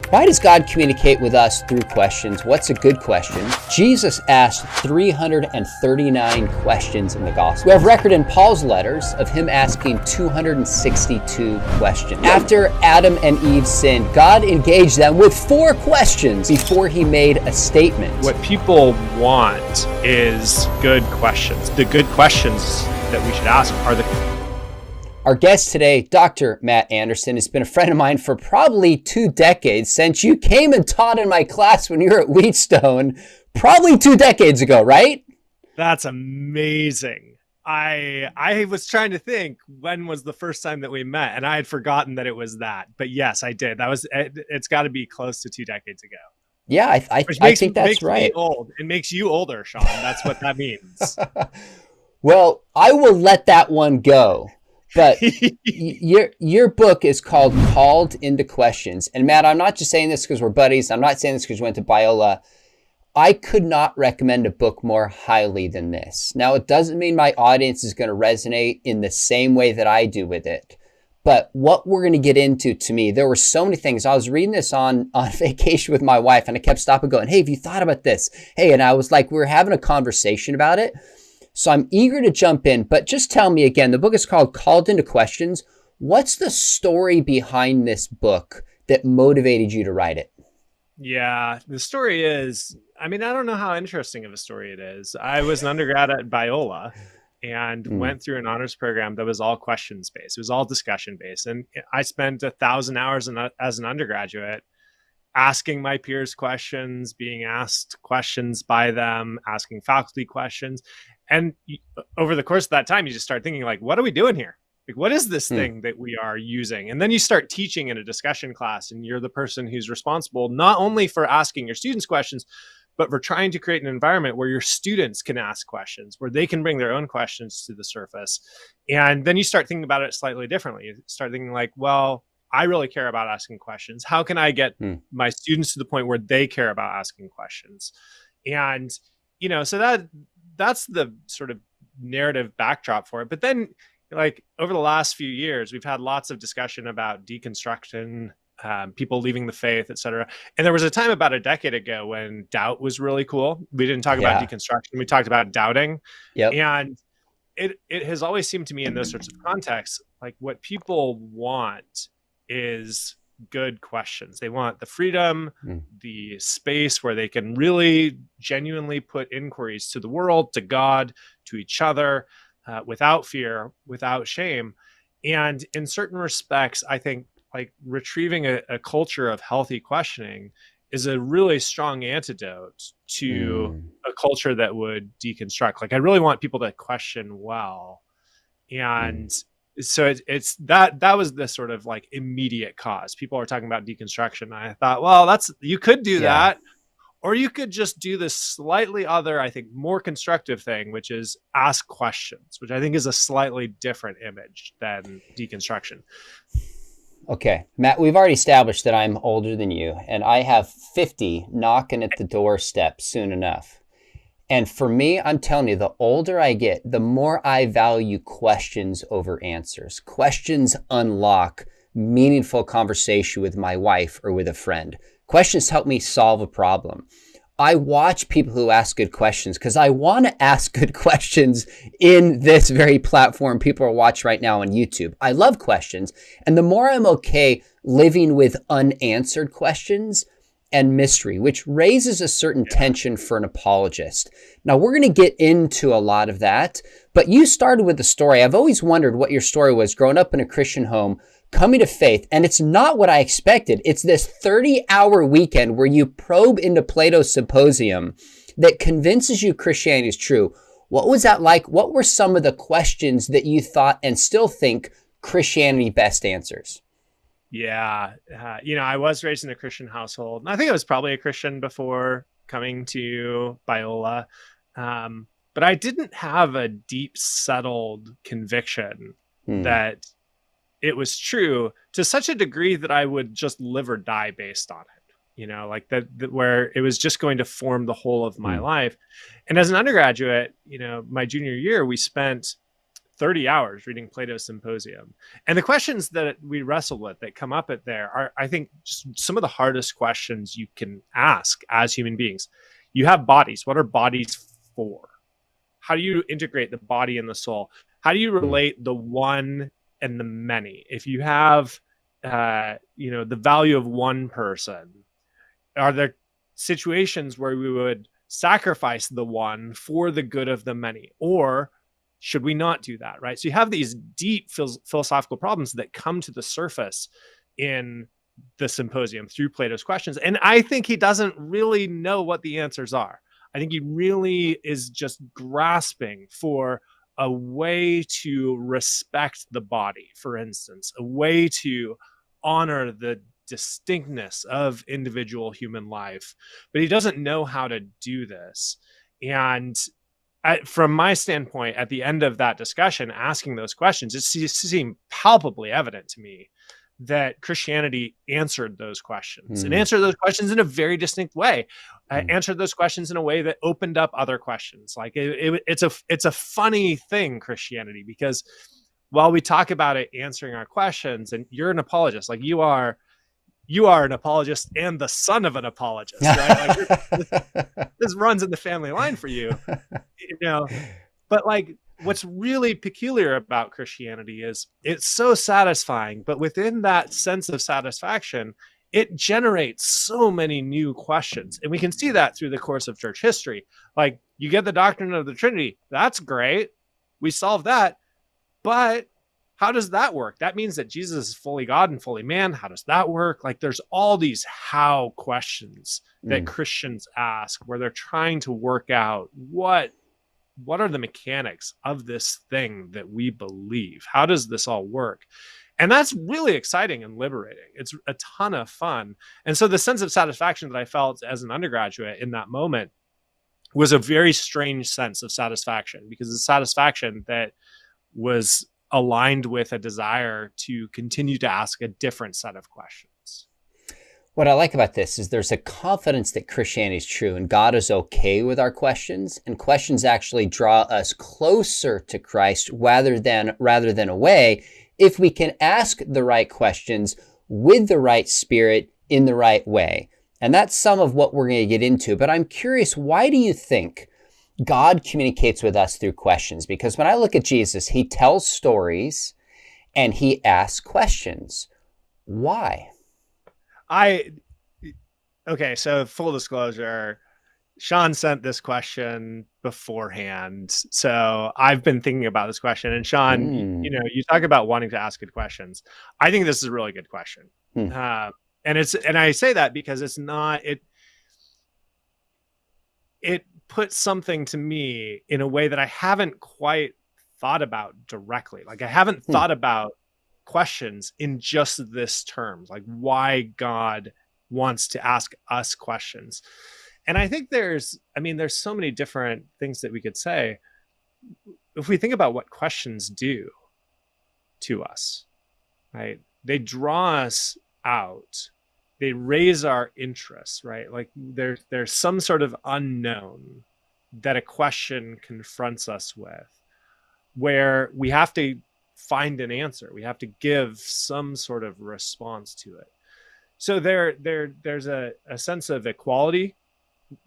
Why does God communicate with us through questions? What's a good question? Jesus asked 339 questions in the gospel. We have record in Paul's letters of him asking 262 questions. After Adam and Eve sinned, God engaged them with 4 questions before he made a statement. What people want is good questions. The good questions that we should ask are Our guest today, Dr. Matt Anderson, has been a friend of mine for probably 2 decades, since you came and taught in my class when you were at Wheatstone, probably 2 decades ago, right? That's amazing. I was trying to think when was the first time that we met, and I had forgotten that it was that. But yes, I did. It's got to be close to 2 decades ago. Yeah, I think that's right. Me old. It makes you older, Sean. That's what that means. Well, I will let that one go. But your book is Called Into Questions. And Matt, I'm not just saying this because we're buddies. I'm not saying this because we went to Biola. I could not recommend a book more highly than this. Now, it doesn't mean my audience is going to resonate in the same way that I do with it. But what we're going to get into, to me, there were so many things. I was reading this on vacation with my wife, and I kept stopping going, hey, have you thought about this? Hey, and I was like, we were having a conversation about it. So I'm eager to jump in, but just tell me again, the book is Called Into Questions. What's the story behind this book that motivated you to write it? Yeah, the story is, I don't know how interesting of a story it is. I was an undergrad at Biola and went through an honors program that was all questions based. It was all discussion based. And I spent 1,000 hours as an undergraduate asking my peers questions, being asked questions by them, asking faculty questions. And over the course of that time, you just start thinking, like, what are we doing here? Like, what is this thing that we are using? And then you start teaching in a discussion class, and you're the person who's responsible not only for asking your students questions, but for trying to create an environment where your students can ask questions, where they can bring their own questions to the surface. And then you start thinking about it slightly differently. You start thinking like, well, I really care about asking questions. How can I get my students to the point where they care about asking questions? And, so that's the sort of narrative backdrop for it. But then, like, over the last few years, we've had lots of discussion about deconstruction, people leaving the faith, et cetera. And there was a time about a decade ago when doubt was really cool. We didn't talk about deconstruction. We talked about doubting. Yep. And it has always seemed to me in those sorts of contexts, like what people want is good questions. They want the freedom, the space where they can really genuinely put inquiries to the world, to God, to each other, without fear, without shame. And in certain respects, I think like retrieving a culture of healthy questioning is a really strong antidote to a culture that would deconstruct. Like, I really want people to question well. And so it's that was the sort of like immediate cause. People are talking about deconstruction. I thought, well, you could do that, or you could just do this slightly other, I think, more constructive thing, which is ask questions, which I think is a slightly different image than deconstruction. Okay, Matt, we've already established that I'm older than you, and I have 50 knocking at the doorstep soon enough. And for me, I'm telling you, the older I get, the more I value questions over answers. Questions unlock meaningful conversation with my wife or with a friend. Questions help me solve a problem. I watch people who ask good questions because I want to ask good questions in this very platform people are watching right now on YouTube. I love questions. And the more I'm okay living with unanswered questions and mystery, which raises a certain tension for an apologist. Now, we're going to get into a lot of that, but you started with the story. I've always wondered what your story was growing up in a Christian home, coming to faith, and it's not what I expected. It's this 30-hour weekend where you probe into Plato's Symposium that convinces you Christianity is true. What was that like? What were some of the questions that you thought and still think Christianity best answers? Yeah. I was raised in a Christian household. And I think I was probably a Christian before coming to Biola. But I didn't have a deep settled conviction that it was true to such a degree that I would just live or die based on it. Like that where it was just going to form the whole of my life. And as an undergraduate, my junior year, we spent 30 hours reading Plato's Symposium. And the questions that we wrestle with that come up at there are, I think, just some of the hardest questions you can ask as human beings. You have bodies. What are bodies for? How do you integrate the body and the soul? How do you relate the one and the many? If you have, the value of one person, are there situations where we would sacrifice the one for the good of the many? Or should we not do that, right? So you have these deep philosophical problems that come to the surface in the Symposium through Plato's questions. And I think he doesn't really know what the answers are. I think he really is just grasping for a way to respect the body, for instance, a way to honor the distinctness of individual human life, but he doesn't know how to do this. And from my standpoint, at the end of that discussion, asking those questions, it seemed palpably evident to me that Christianity answered those questions and answered those questions in a very distinct way. Answered those questions in a way that opened up other questions. Like it's a funny thing, Christianity, because while we talk about it answering our questions, and you're an apologist, like you are an apologist and the son of an apologist, right? Like this runs in the family line for you, but like what's really peculiar about Christianity is it's so satisfying, but within that sense of satisfaction, it generates so many new questions. And we can see that through the course of church history. Like you get the doctrine of the Trinity. That's great. We solved that. But how does that work? That means that Jesus is fully God and fully man. How does that work? Like there's all these how questions that Christians ask where they're trying to work out what are the mechanics of this thing that we believe? How does this all work? And that's really exciting and liberating. It's a ton of fun. And so the sense of satisfaction that I felt as an undergraduate in that moment was a very strange sense of satisfaction, because the satisfaction that was aligned with a desire to continue to ask a different set of questions. What I like about this is there's a confidence that Christianity is true and God is okay with our questions, and questions actually draw us closer to Christ rather than away, if we can ask the right questions with the right spirit in the right way. And that's some of what we're going to get into. But I'm curious, why do you think God communicates with us through questions? Because when I look at Jesus, he tells stories and he asks questions. Why? Okay, so full disclosure, Sean sent this question beforehand. So I've been thinking about this question. And Sean, you talk about wanting to ask good questions. I think this is a really good question. And I say that because it puts something to me in a way that I haven't quite thought about directly. Like I haven't thought about questions in just this terms, like why God wants to ask us questions. And I think there's so many different things that we could say. If we think about what questions do to us, right? They draw us out. They raise our interest, right? Like there's some sort of unknown that a question confronts us with, where we have to find an answer. We have to give some sort of response to it. So there's a sense of equality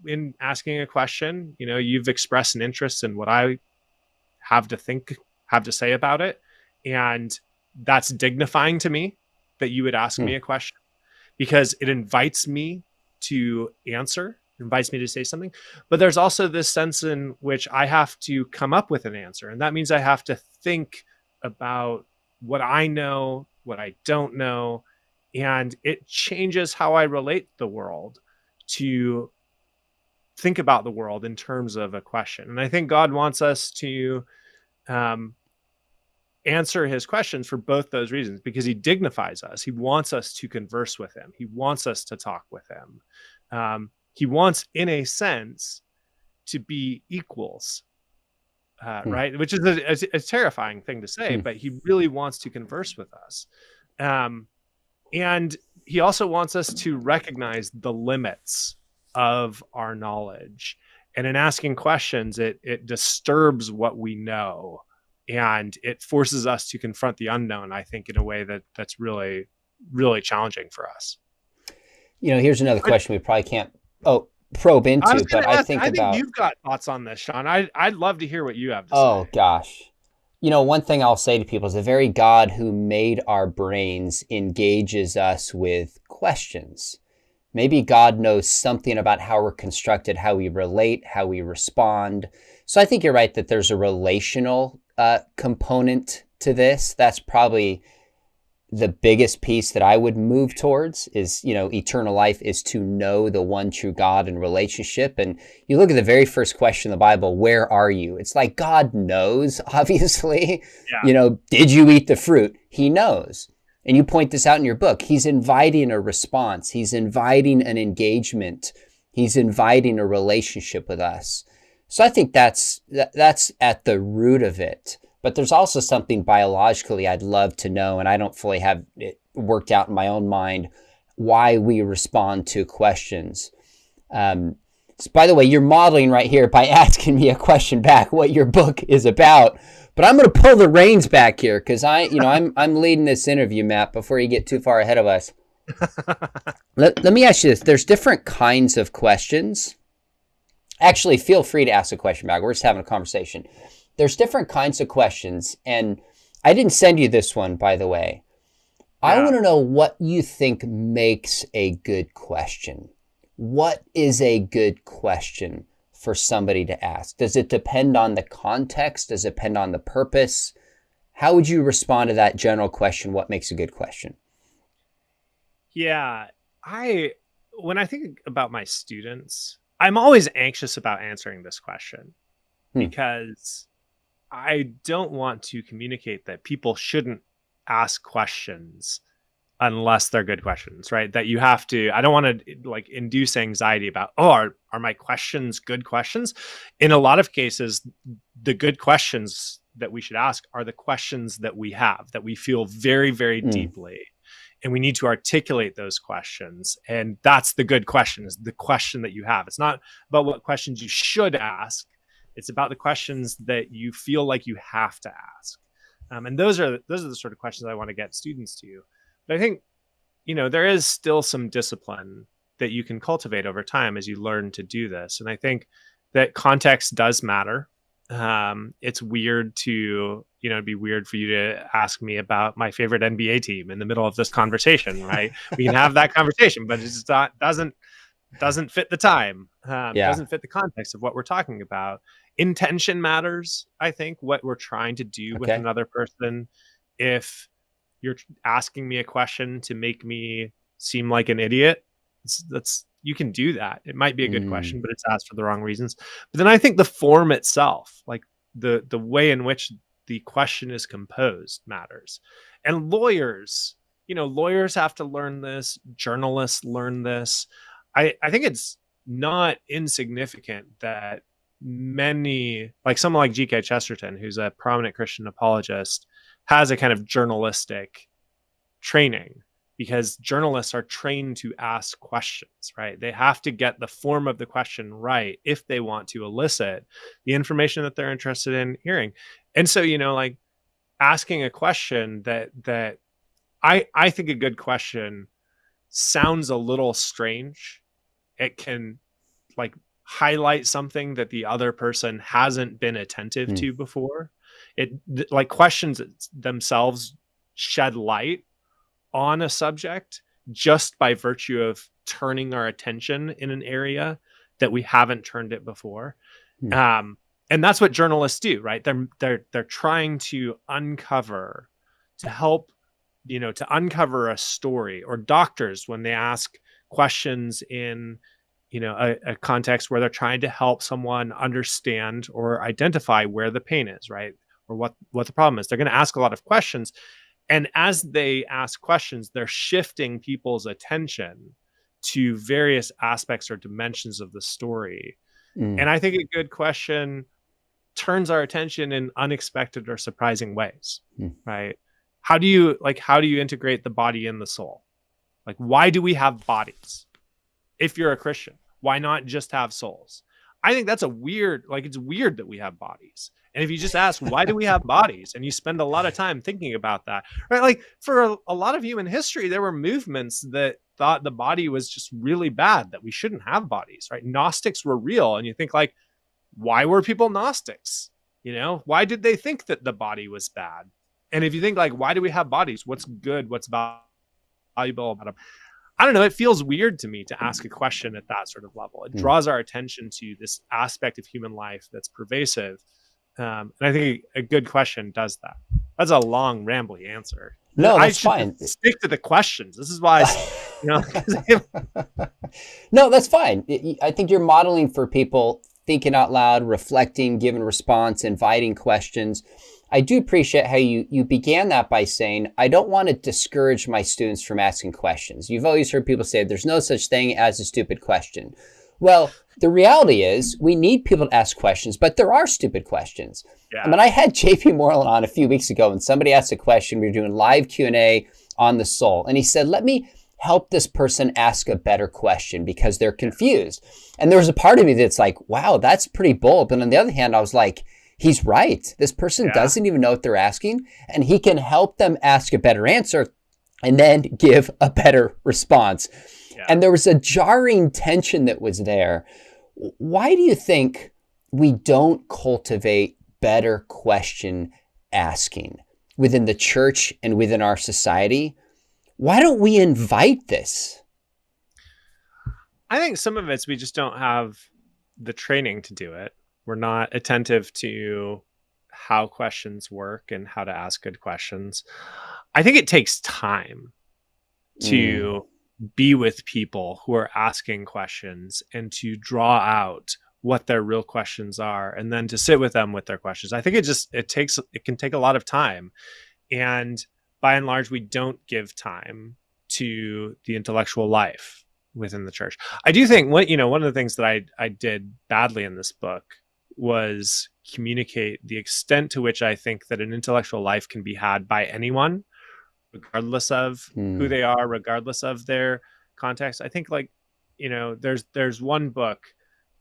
in asking a question. You've expressed an interest in what I have to say about it. And that's dignifying to me that you would ask me a question, because it invites me to answer, invites me to say something. But there's also this sense in which I have to come up with an answer. And that means I have to think about what I know, what I don't know. And it changes how I relate the world, to think about the world in terms of a question. And I think God wants us to answer his questions for both those reasons, because he dignifies us. He wants us to converse with him. He wants us to talk with him. He wants, in a sense, to be equals, right? Which is a terrifying thing to say, but he really wants to converse with us. And he also wants us to recognize the limits of our knowledge. And in asking questions, it disturbs what we know and it forces us to confront the unknown, I think, in a way that's really, really challenging for us. Here's another question we probably can't probe I was into, going but to I ask, think I think about, you've got thoughts on this, Sean. I'd love to hear what you have to oh say. gosh. One thing I'll say to people is the very God who made our brains engages us with questions. Maybe God knows something about how we're constructed, how we relate, how we respond. So I think you're right that there's a relational component to this. That's probably the biggest piece that I would move towards is, eternal life is to know the one true God in relationship. And you look at the very first question in the Bible, where are you? It's like God knows, obviously. Yeah. Did you eat the fruit? He knows. And you point this out in your book. He's inviting a response. He's inviting an engagement. He's inviting a relationship with us. So I think that's at the root of it. But there's also something biologically I'd love to know, and I don't fully have it worked out in my own mind, why we respond to questions. So by the way, you're modeling right here by asking me a question back what your book is about. But I'm going to pull the reins back here because I'm leading this interview, Matt, before you get too far ahead of us. Let me ask you this. There's different kinds of questions. Actually, feel free to ask a question back. We're just having a conversation. There's different kinds of questions, and I didn't send you this one, by the way. Yeah. I want to know what you think makes a good question. What is a good question for somebody to ask? Does it depend on the context? Does it depend on the purpose? How would you respond to that general question? What makes a good question? Yeah, when I think about my students, I'm always anxious about answering this question because I don't want to communicate that people shouldn't ask questions unless they're good questions, right? That you have to, I don't want to induce anxiety about, are my questions good questions? In a lot of cases, the good questions that we should ask are the questions that we have, that we feel very, very deeply. And we need to articulate those questions. And that's the good question, is the question that you have. It's not about what questions you should ask. It's about the questions that you feel like you have to ask. And those are the sort of questions I want to get students to. But I think, there is still some discipline that you can cultivate over time as you learn to do this. And I think that context does matter. It's weird to, it'd be weird for you to ask me about my favorite NBA team in the middle of this conversation, right? We can have that conversation, but it just doesn't fit the time. Doesn't fit the context of what we're talking about. Intention matters. I think what we're trying to do with another person. If you're asking me a question to make me seem like an idiot, you can do that. It might be a good question, but it's asked for the wrong reasons. But then I think the form itself, like the way in which the question is composed, matters. And lawyers have to learn this. Journalists learn this. I think it's not insignificant that many, like someone like G.K. Chesterton, who's a prominent Christian apologist, has a kind of journalistic training, because journalists are trained to ask questions, right? They have to get the form of the question right if they want to elicit the information that they're interested in hearing. And so, asking a question that I think a good question sounds a little strange. It can highlight something that the other person hasn't been attentive to before. Questions themselves shed light on a subject just by virtue of turning our attention in an area that we haven't turned it before. And that's what journalists do, right? They're trying to uncover, to help, to uncover a story. Or doctors, when they ask questions in a context where they're trying to help someone understand or identify where the pain is, right? Or what the problem is. They're going to ask a lot of questions. And as they ask questions, they're shifting people's attention to various aspects or dimensions of the story. And I think a good question turns our attention in unexpected or surprising ways, right? How do you integrate the body and the soul? Why do we have bodies? If you're a Christian, why not just have souls? I think that's it's weird that we have bodies. And if you just ask, why do we have bodies? And you spend a lot of time thinking about that, right? Like for a lot of human history, there were movements that thought the body was just really bad, that we shouldn't have bodies, right? Gnostics were real. And you think like, why were people Gnostics? Why did they think that the body was bad? And if you think like, why do we have bodies? What's good? What's valuable about them? I don't know. It feels weird to me to ask a question at that sort of level. It draws our attention to this aspect of human life that's pervasive. And I think a good question does that. That's a long, rambly answer. No, I that's should fine. Stick to the questions. This is why, No, that's fine. I think you're modeling for people thinking out loud, reflecting, giving response, inviting questions. I do appreciate how you began that by saying, I don't want to discourage my students from asking questions. You've always heard people say there's no such thing as a stupid question. Well, the reality is we need people to ask questions, but there are stupid questions. Yeah. I mean, I had JP Moreland on a few weeks ago and somebody asked a question. We were doing live Q&A on the soul. And he said, let me help this person ask a better question because they're confused. And there was a part of me that's like, wow, that's pretty bold. But on the other hand, I was like, he's right. This person doesn't even know what they're asking, and he can help them ask a better answer and then give a better response. Yeah. And there was a jarring tension that was there. Why do you think we don't cultivate better question asking within the church and within our society? Why don't we invite this? I think some of it's we just don't have the training to do it. We're not attentive to how questions work and how to ask good questions. I think it takes time to be with people who are asking questions and to draw out what their real questions are and then to sit with them with their questions. I think it can take a lot of time. And by and large, we don't give time to the intellectual life within the church. I do think one of the things that I did badly in this book was communicate the extent to which I think that an intellectual life can be had by anyone, regardless of who they are, regardless of their context. I think there's one book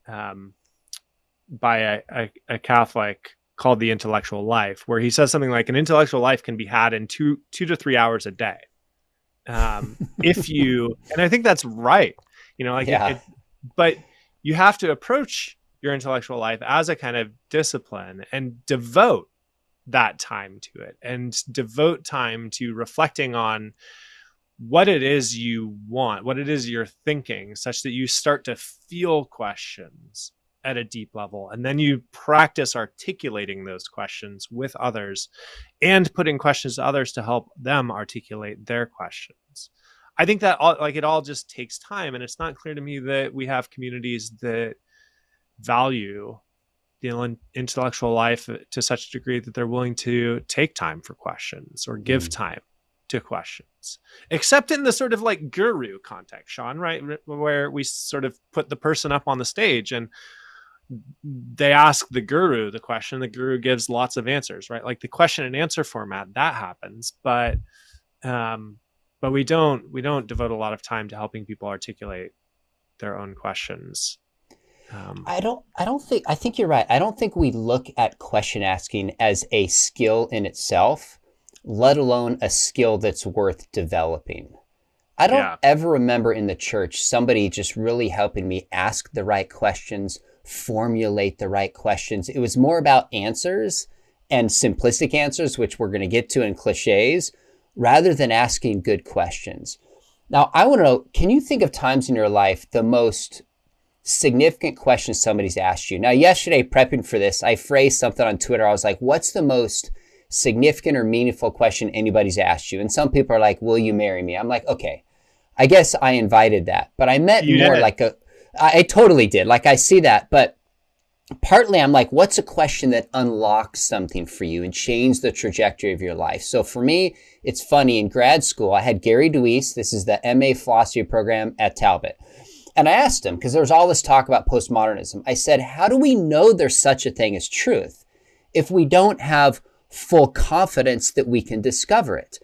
by a Catholic called The Intellectual Life, where he says something like an intellectual life can be had in 2 to 3 hours a day. And I think that's right, but you have to approach your intellectual life as a kind of discipline and devote that time to it and devote time to reflecting on what it is you want, what it is you're thinking, such that you start to feel questions at a deep level. And then you practice articulating those questions with others and putting questions to others to help them articulate their questions. I think that it all just takes time. And it's not clear to me that we have communities that value the intellectual life to such a degree that they're willing to take time for questions or give time to questions, except in the sort of like guru context, Sean, right? Where we sort of put the person up on the stage and they ask the guru the question, the guru gives lots of answers, right? Like the question and answer format, that happens, but we don't devote a lot of time to helping people articulate their own questions. I think you're right. I don't think we look at question asking as a skill in itself, let alone a skill that's worth developing. I don't ever remember in the church somebody just really helping me ask the right questions, formulate the right questions. It was more about answers and simplistic answers, which we're going to get to in cliches, rather than asking good questions. Now, I want to know, can you think of times in your life the most significant question somebody's asked you? Now, yesterday, prepping for this, I phrased something on Twitter. I was like, what's the most significant or meaningful question anybody's asked you? And some people are like, will you marry me? I'm like, okay, I guess I invited that. But I meant more like I totally did. Like, I see that. But partly I'm like, what's a question that unlocks something for you and changed the trajectory of your life? So for me, it's funny. In grad school, I had Gary Deweese. This is the MA philosophy program at Talbot. And I asked him, because there was all this talk about postmodernism, I said, how do we know there's such a thing as truth if we don't have full confidence that we can discover it?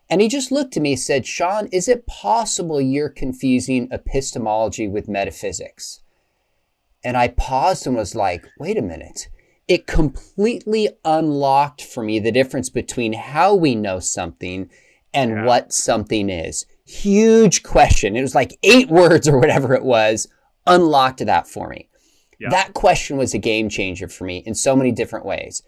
And he just looked at me and said, Sean, is it possible you're confusing epistemology with metaphysics? And I paused and was like, wait a minute. It completely unlocked for me the difference between how we know something and Yeah. what something is. Huge question. It was like 8 words or whatever it was, unlocked that for me. Yep. That question was a game changer for me in so many different ways.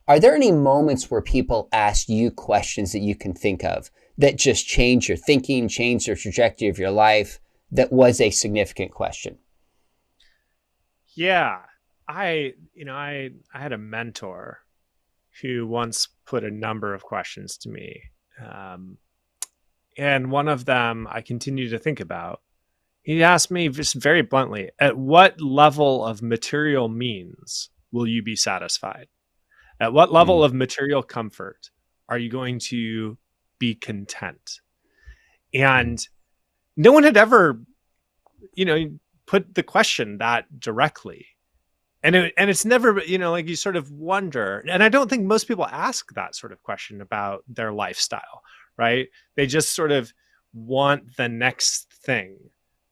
Are there any moments where people ask you questions that you can think of that just change your thinking, change the trajectory of your life, that was a significant question? Yeah. I had a mentor who once put a number of questions to me. Um, and one of them I continue to think about. He asked me just very bluntly, at what level of material means will you be satisfied? At what level Mm, of material comfort are you going to be content? mm, And no one had ever, you know, put the question that directly. And it's never, like you sort of wonder. And I don't think most people ask that sort of question about their lifestyle, right? They just sort of want the next thing,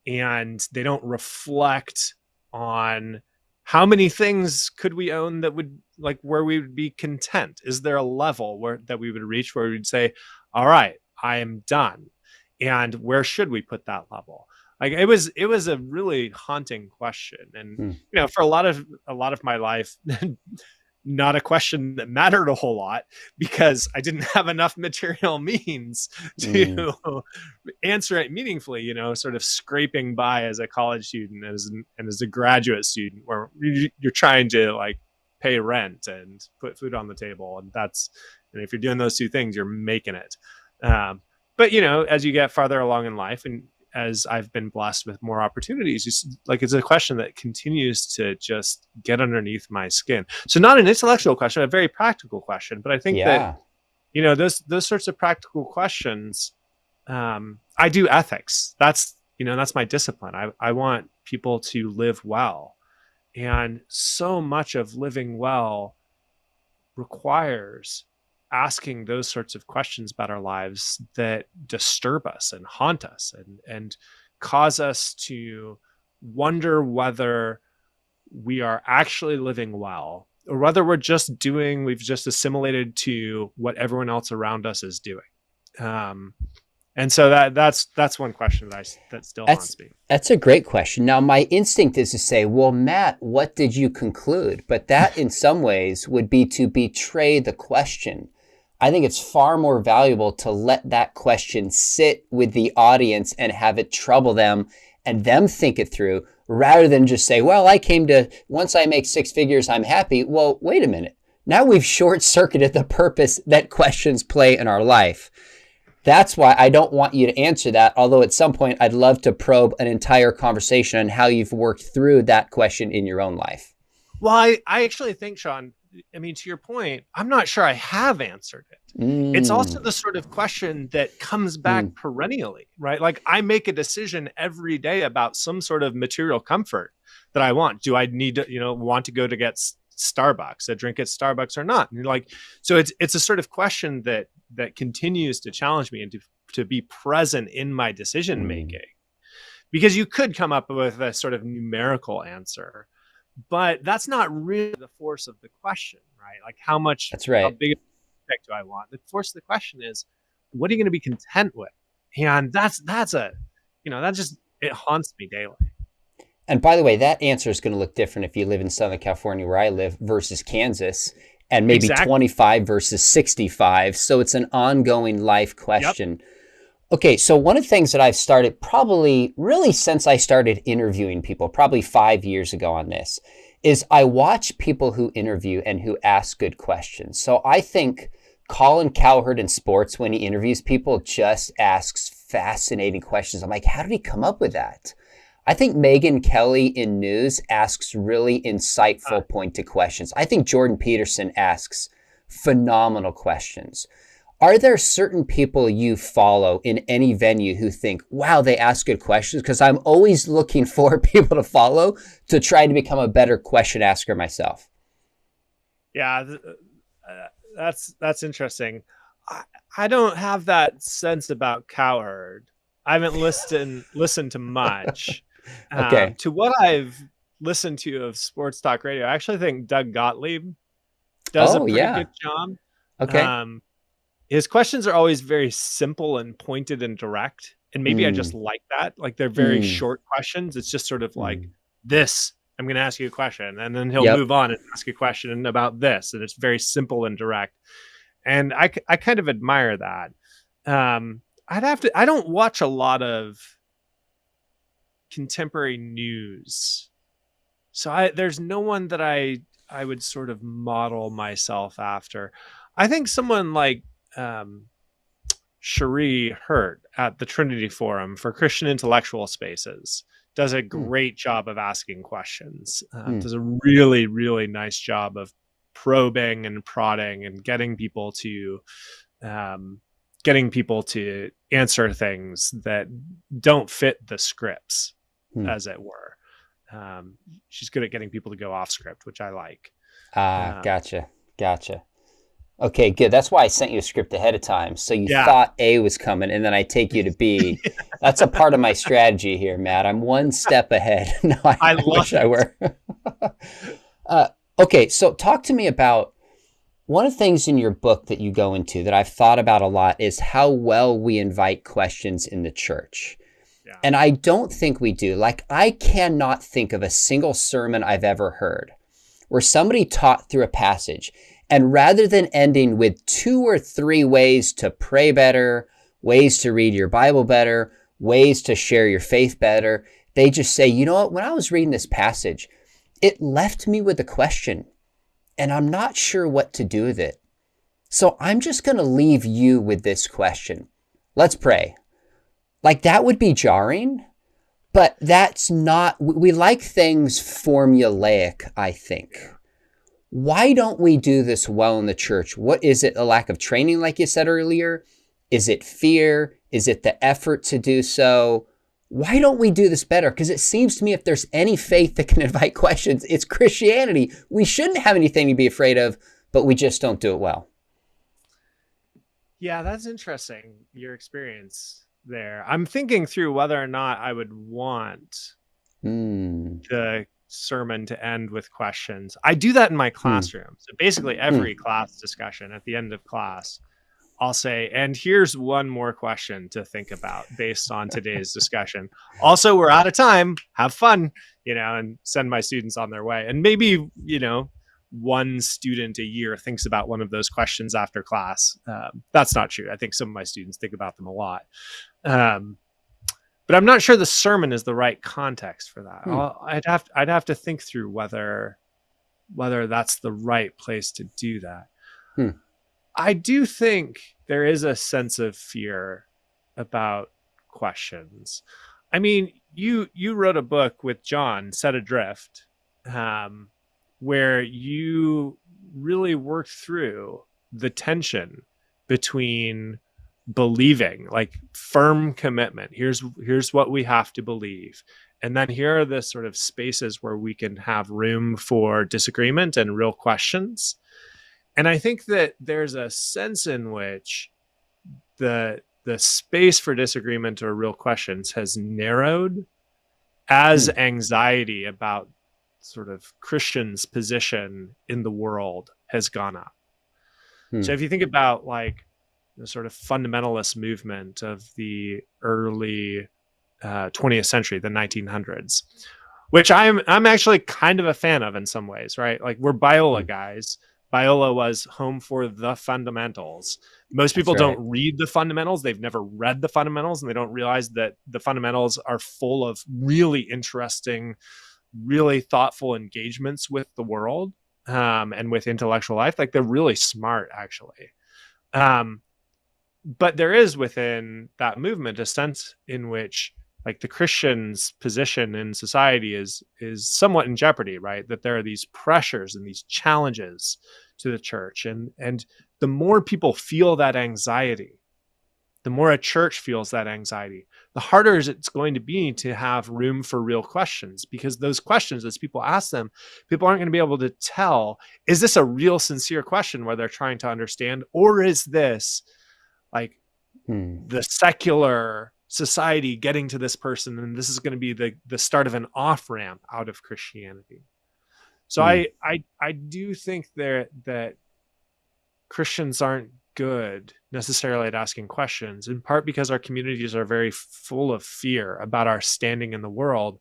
and they don't reflect on how many things could we own that would, like, where we would be content. Is there a level where that we would reach where we'd say, all right, I am done? And where should we put that level? Like, it was a really haunting question. And mm, for a lot of my life, not a question that mattered a whole lot, because I didn't have enough material means mm, to answer it meaningfully, sort of scraping by as a college student, and as a graduate student, where you're trying to, like, pay rent and put food on the table. And if you're doing those two things, you're making it. But as you get farther along in life, and as I've been blessed with more opportunities, just like, it's a question that continues to just get underneath my skin. So not an intellectual question, a very practical question. But I think that, yeah. those sorts of practical questions, I do ethics. That's my discipline. I want people to live well. And so much of living well requires asking those sorts of questions about our lives that disturb us and haunt us, and cause us to wonder whether we are actually living well, or whether we've just assimilated to what everyone else around us is doing. Um, and so that's one question that still That's haunts me. that's a great question. Now, my instinct is to say, well, Matt, what did you conclude? But that in some ways would be to betray the question. I think it's far more valuable to let that question sit with the audience and have it trouble them and them think it through, rather than just say, well, I came to, once I make 6 figures, I'm happy. Well, wait a minute. Now we've short circuited the purpose that questions play in our life. That's why I don't want you to answer that. Although at some point I'd love to probe an entire conversation on how you've worked through that question in your own life. Well, I actually think, Sean, I mean, to your point, I'm not sure I have answered it. It's also Mm, the sort of question that comes back mm, perennially, right? Like, I make a decision every day about some sort of material comfort that I want. Do I need to, want to go to get Starbucks, a drink at Starbucks, or not? And you're like, so it's a sort of question that continues to challenge me, and to be present in my decision mm, making, because you could come up with a sort of numerical answer, but that's not really the force of the question, right? Like, that's how right. big of a check do I want? The force of the question is, what are you going to be content with? And that just, it haunts me daily. And by the way, that answer is going to look different if you live in Southern California, where I live, versus Kansas, and maybe Exactly. 25 versus 65. So it's an ongoing life Yep. question. Okay, so one of the things that I've started probably really since I started interviewing people, probably 5 years ago on this, is I watch people who interview and who ask good questions. So I think Colin Cowherd in sports, when he interviews people, just asks fascinating questions. I'm like, how did he come up with that? I think Megan Kelly in news asks really Uh, insightful, pointed questions. I think Jordan Peterson asks phenomenal questions. Are there certain people you follow in any venue who think, wow, they ask good questions? Because I'm always looking for people to follow to try to become a better question asker myself. yeah. That's interesting. I, I don't have that sense about Cowherd. I haven't listened to much. Okay. To what I've listen to of sports talk radio, I actually think Doug Gottlieb does a Oh, pretty yeah. good job. Okay. Um, his questions are always very simple and pointed and direct. And maybe I just Mm, like that. Like they're very mm, short questions. It's just sort of like mm. this. I'm going to ask you a question, and then he'll Yep. move on and ask a question about this, and it's very simple and direct. And I kind of admire that. I don't watch a lot of contemporary news, so there's no one that I would sort of model myself after. I think someone like um, Cherie Hurt at the Trinity Forum for Christian Intellectual Spaces does a Mm, great job of asking questions. mm, Does a really, really nice job of probing and prodding and um, getting people to answer things that don't fit the scripts, mm. as it were. She's good at getting people to go off script, which I like. Ah, Um, gotcha. Gotcha. Okay, good. That's why I sent you a script ahead of time. So you yeah, thought A was coming, and then I take you to B. That's a part of my strategy here, Matt. I'm one step ahead. No, I I love wish I it. were. uh, okay, so talk to me about one of the things in your book that you go into that I've thought about a lot is how well we invite questions in the church. Yeah. And I don't think we do. Like, I cannot think of a single sermon I've ever heard where somebody taught through a passage, and rather than ending with 2 or 3 ways to pray better, ways to read your Bible better, ways to share your faith better, they just say, you know what, when I was reading this passage, it left me with a question, and I'm not sure what to do with it. So I'm just going to leave you with this question. Let's pray. Like, that would be jarring, but that's not, we like things formulaic, I think. Why don't we do this well in the church? What is it? A lack of training, like you said earlier? Is it fear? Is it the effort to do so? Why don't we do this better? Because it seems to me if there's any faith that can invite questions, it's Christianity. We shouldn't have anything to be afraid of, but we just don't do it well. Yeah, that's interesting, your experience there. I'm thinking through whether or not I would want Mm, the sermon to end with questions. I do that in my mm, classroom. So basically, mm. every class discussion at the end of class, I'll say, and here's one more question to think about based on today's discussion. Also, we're out of time. Have fun, and send my students on their way. And maybe, one student a year thinks about one of those questions after class. That's not true. I think some of my students think about them a lot. Um, but I'm not sure the sermon is the right context for that. Hmm. I'd have to think through whether that's the right place to do that. Hmm. I do think there is a sense of fear about questions. I mean, you wrote a book with John, Set Adrift, where you really worked through the tension between believing, like firm commitment. Here's what we have to believe. And then here are the sort of spaces where we can have room for disagreement and real questions. And I think that there's a sense in which the space for disagreement or real questions has narrowed as Hmm. anxiety about sort of Christians' position in the world has gone up. Hmm. So if you think about like the sort of fundamentalist movement of the early 20th century, the 1900s, which I'm actually kind of a fan of in some ways, right? Like we're Biola Hmm. guys. Biola was home for the fundamentals. Most That's people right. don't read the fundamentals. They've never read the fundamentals, and they don't realize that the fundamentals are full of really interesting, really thoughtful engagements with the world and with intellectual life. Like they're really smart, actually. But there is within that movement a sense in which like the Christian's position in society is somewhat in jeopardy, right? That there are these pressures and these challenges to the church. And the more people feel that anxiety, the more a church feels that anxiety, the harder it's going to be to have room for real questions, because those questions, as people ask them, people aren't going to be able to tell, is this a real sincere question where they're trying to understand, or is this like Hmm. the secular society getting to this person, and this is going to be the start of an off ramp out of Christianity. So Mm. I do think that Christians aren't good necessarily at asking questions, in part because our communities are very full of fear about our standing in the world.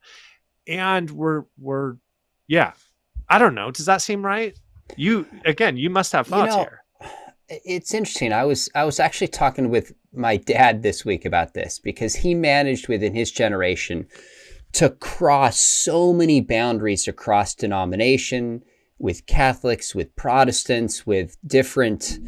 And we're yeah, I don't know. Does that seem right? You must have You thoughts know, here. it's interesting. I was actually talking with my dad this week about this because he managed within his generation to cross so many boundaries across denomination with Catholics, with Protestants, with different,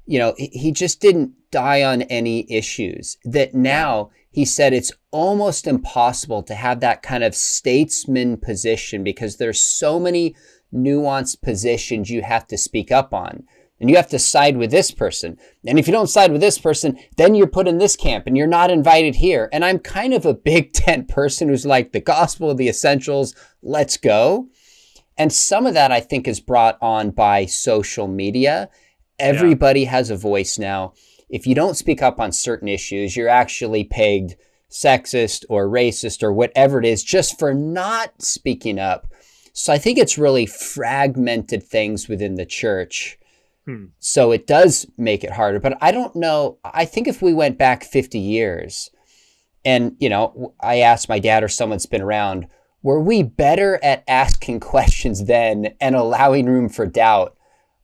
he just didn't die on any issues that Yeah. now he said it's almost impossible to have that kind of statesman position because there's so many nuanced positions you have to speak up on. And you have to side with this person. And if you don't side with this person, then you're put in this camp and you're not invited here. And I'm kind of a big tent person who's like, the gospel, the essentials, let's go. And some of that I think is brought on by social media. Yeah. Everybody has a voice now. If you don't speak up on certain issues, you're actually pegged sexist or racist or whatever it is just for not speaking up. So I think it's really fragmented things within the church. Hmm. So it does make it harder. But I don't know. I think if we went back 50 years and, I asked my dad or someone's been around, were we better at asking questions then and allowing room for doubt?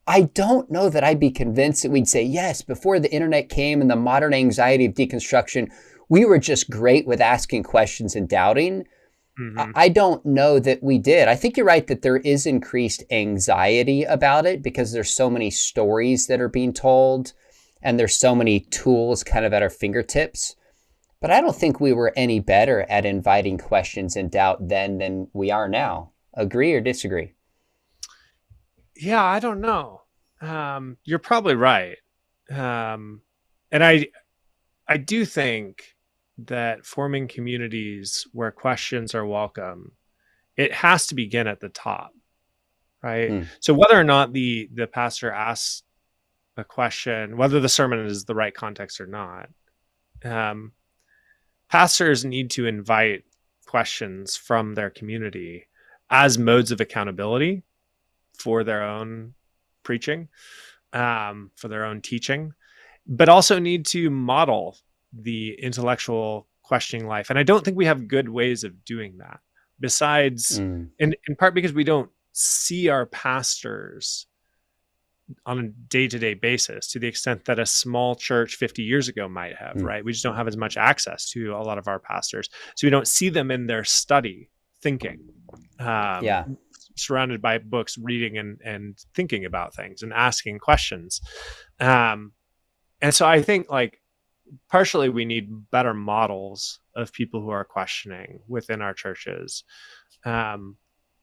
I don't know that I'd be convinced that we'd say, yes, before the internet came and the modern anxiety of deconstruction, we were just great with asking questions and doubting. Mm-hmm. I don't know that we did. I think you're right that there is increased anxiety about it because there's so many stories that are being told and there's so many tools kind of at our fingertips. But I don't think we were any better at inviting questions and doubt then than we are now. Agree or disagree? Yeah, I don't know. You're probably right. And I do think that forming communities where questions are welcome, it has to begin at the top, right? Hmm. So whether or not the pastor asks a question, whether the sermon is the right context or not, um, pastors need to invite questions from their community as modes of accountability for their own preaching, for their own teaching, but also need to model the intellectual questioning life. And I don't think we have good ways of doing that besides, Mm. in part because we don't see our pastors on a day-to-day basis to the extent that a small church 50 years ago might have, Mm. right? We just don't have as much access to a lot of our pastors. So we don't see them in their study thinking, Yeah. surrounded by books, reading and thinking about things and asking questions. And so I think like partially we need better models of people who are questioning within our churches. Um,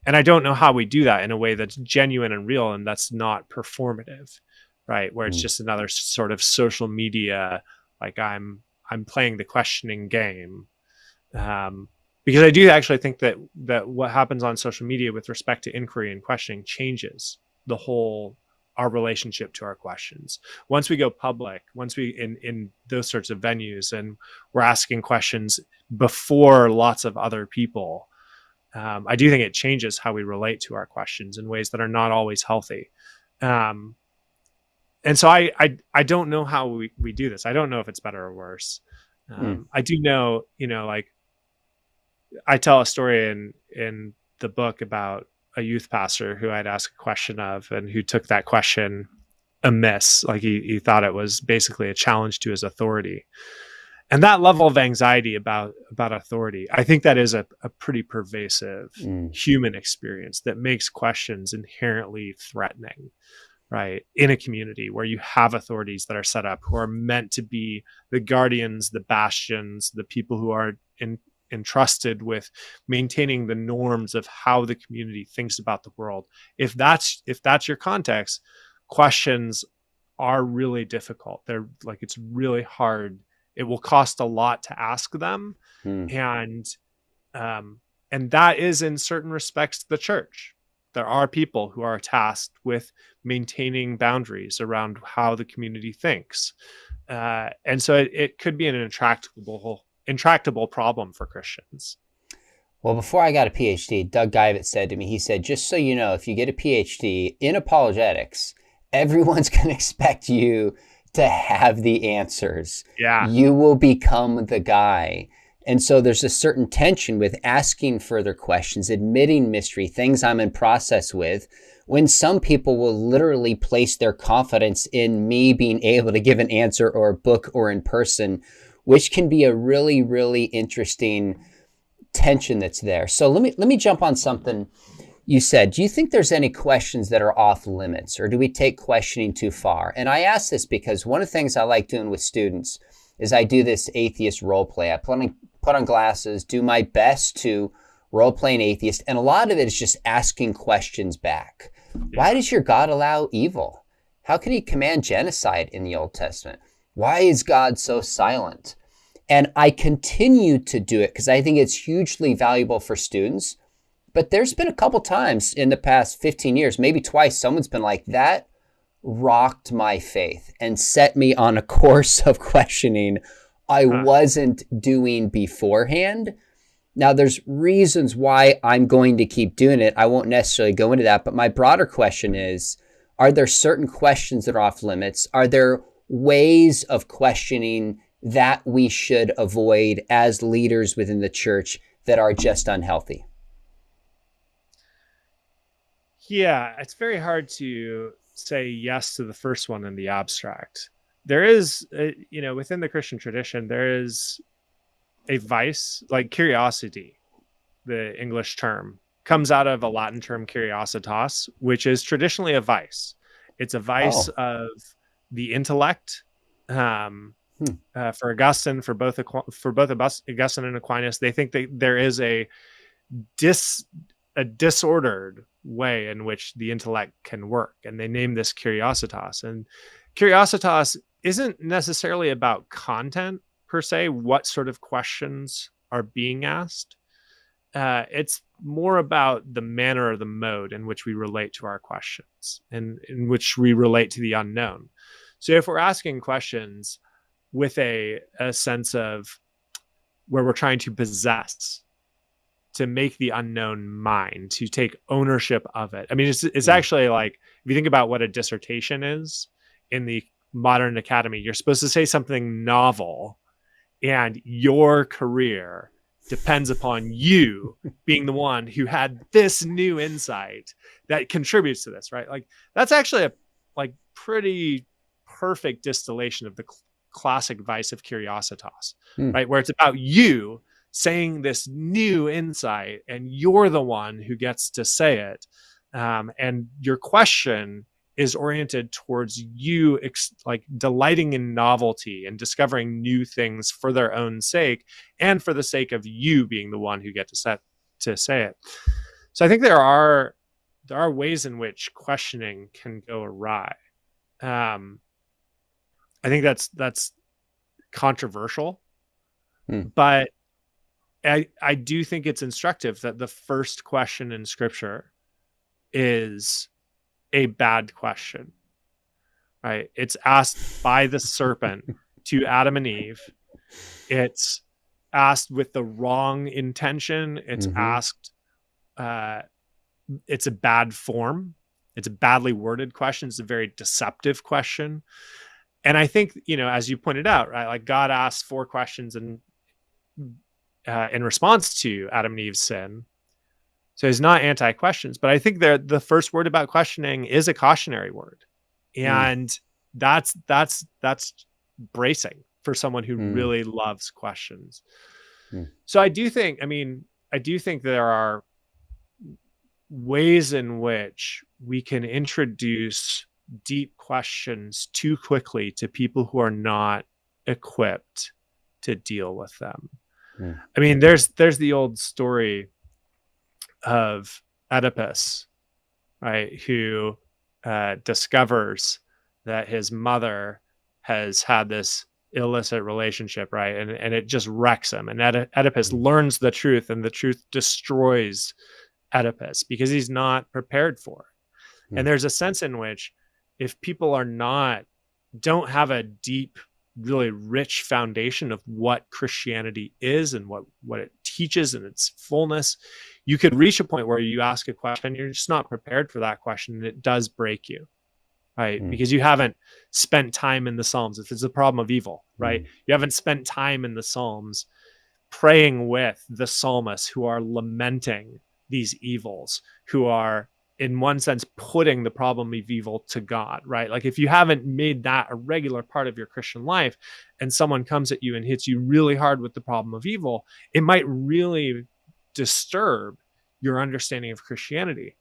and I don't know how we do that in a way that's genuine and real and that's not performative, right? Where it's Mm. just another sort of social media, like I'm playing the questioning game. Because I do actually think that what happens on social media with respect to inquiry and questioning changes the whole our relationship to our questions. Once we go public, once we in those sorts of venues and we're asking questions before lots of other people, I do think it changes how we relate to our questions in ways that are not always healthy. Um, and so I don't know how we do this. I don't know if it's better or worse. Mm. I do know, like I tell a story in the book about a youth pastor who I'd asked a question of and who took that question amiss. Like he thought it was basically a challenge to his authority. And that level of anxiety about authority, I think that is a pretty pervasive Mm. human experience that makes questions inherently threatening, right? In a community where you have authorities that are set up who are meant to be the guardians, the bastions, the people who are entrusted with maintaining the norms of how the community thinks about the world. If that's your context, questions are really difficult. They're like, it's really hard. It will cost a lot to ask them, Mm. and um, that is in certain respects the church. There are people who are tasked with maintaining boundaries around how the community thinks, and so it could be an intractable problem for Christians. Well, before I got a PhD, Doug Givett said to me, he said, just so you know, if you get a PhD in apologetics, everyone's going to expect you to have the answers. Yeah. You will become the guy. And so there's a certain tension with asking further questions, admitting mystery, things I'm in process with, when some people will literally place their confidence in me being able to give an answer or a book or in person, which can be a really, really interesting tension that's there. So let me jump on something you said. Do you think there's any questions that are off limits, or do we take questioning too far? And I ask this because one of the things I like doing with students is I do this atheist role play. I put on glasses, do my best to role play an atheist, and a lot of it is just asking questions back. Why does your God allow evil? How can he command genocide in the Old Testament? Why is God so silent? And I continue to do it because I think it's hugely valuable for students. But there's been a couple times in the past 15 years, maybe twice, someone's been like, that rocked my faith and set me on a course of questioning I wasn't doing beforehand. Now, there's reasons why I'm going to keep doing it. I won't necessarily go into that. But my broader question is, are there certain questions that are off limits? Are there ways of questioning that we should avoid as leaders within the church that are just unhealthy? Yeah, it's very hard to say yes to the first one in the abstract. There is, within the Christian tradition, there is a vice, like curiosity, the English term, comes out of a Latin term, curiositas, which is traditionally a vice. It's a vice of the intellect. For Augustine, for both Augustine and Aquinas, they think that there is a disordered way in which the intellect can work, and they name this curiositas. And curiositas isn't necessarily about content per se, what sort of questions are being asked. It's more about the manner or the mode in which we relate to our questions and in which we relate to the unknown. So if we're asking questions with a sense of where we're trying to possess, to make the unknown mine, to take ownership of it. I mean, it's actually like, if you think about what a dissertation is in the modern academy, you're supposed to say something novel, and your career depends upon you being the one who had this new insight that contributes to this, right? Like, that's actually a pretty perfect distillation of the classic vice of curiositas, right? Where it's about you saying this new insight, and you're the one who gets to say it. And your question is oriented towards you, delighting in novelty and discovering new things for their own sake, and for the sake of you being the one who get to say it. So I think there are ways in which questioning can go awry. I think that's controversial, but I do think it's instructive that the first question in Scripture is a bad question, right? It's asked by the serpent to Adam and Eve. It's asked with the wrong intention. It's asked, it's a bad form. It's a badly worded question. It's a very deceptive question. And I think, as you pointed out, right, like God asked 4 questions in response to Adam and Eve's sin. So he's not anti-questions, but I think the first word about questioning is a cautionary word. And that's bracing for someone who really loves questions. So I do think there are ways in which we can introduce deep questions too quickly to people who are not equipped to deal with them. I mean, there's the old story of Oedipus, right, who discovers that his mother has had this illicit relationship, right, and it just wrecks him. And Oedipus learns the truth, and the truth destroys Oedipus because he's not prepared for it. And there's a sense in which, if people don't have a deep really rich foundation of what Christianity is and what it teaches in its fullness, you could reach a point where you ask a question, you're just not prepared for that question, and it does break you, right? Mm, Because you haven't spent time in the Psalms. If it's a problem of evil, right? mm, You haven't spent time in the Psalms praying with the psalmists who are lamenting these evils, who are in one sense putting the problem of evil to God, right? Like if you haven't made that a regular part of your Christian life and someone comes at you and hits you really hard with the problem of evil, it might really disturb your understanding of Christianity.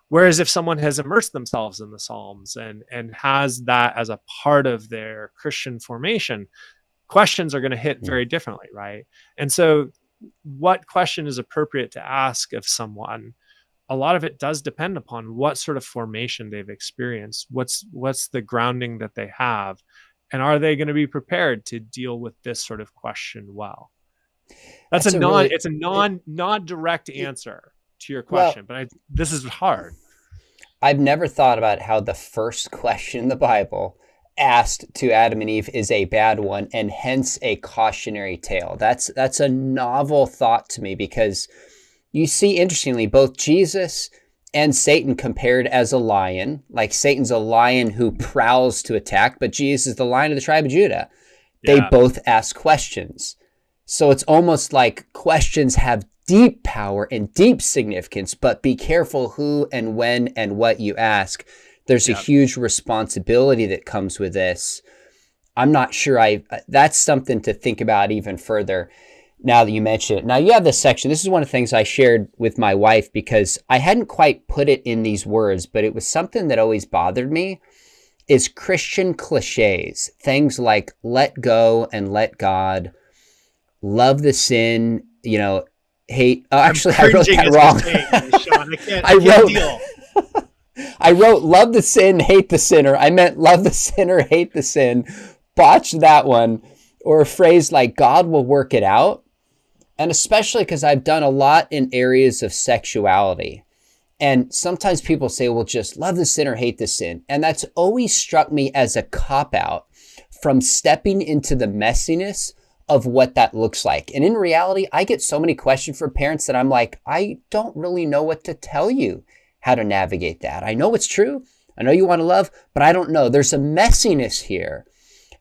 Whereas if someone has immersed themselves in the Psalms and has that as a part of their Christian formation, questions are going to hit mm. very differently, right? And so what question is appropriate to ask of someone, a lot of it does depend upon what sort of formation they've experienced, what's the grounding that they have, and are they going to be prepared to deal with this sort of question well. That's a That's a non really, it's a it, non direct it, answer to your well, question, but this is hard. I've never thought about how the first question in the Bible asked to Adam and Eve is a bad one and hence a cautionary tale. That's a novel thought to me because you see, interestingly, both Jesus and Satan compared as a lion. Like Satan's a lion who prowls to attack, but Jesus is the lion of the tribe of Judah. They Yeah. both ask questions. So it's almost like questions have deep power and deep significance, but be careful who and when and what you ask. There's a Yeah. huge responsibility that comes with this. I'm not sure that's something to think about even further now that you mention it. Now you have this section. This is one of the things I shared with my wife because I hadn't quite put it in these words, but it was something that always bothered me is Christian cliches. Things like let go and let God, love the sin, hate. Oh, I'm actually, I wrote cringing that as you're wrong. saying this, Sean. I I can't wrote, deal. I wrote, love the sin, hate the sinner. I meant love the sinner, hate the sin. Botched that one. Or a phrase like God will work it out. And especially because I've done a lot in areas of sexuality. And sometimes people say, well, just love the sin or hate the sin. And that's always struck me as a cop-out from stepping into the messiness of what that looks like. And in reality, I get so many questions from parents that I'm like, I don't really know what to tell you how to navigate that. I know it's true. I know you want to love, but I don't know. There's a messiness here.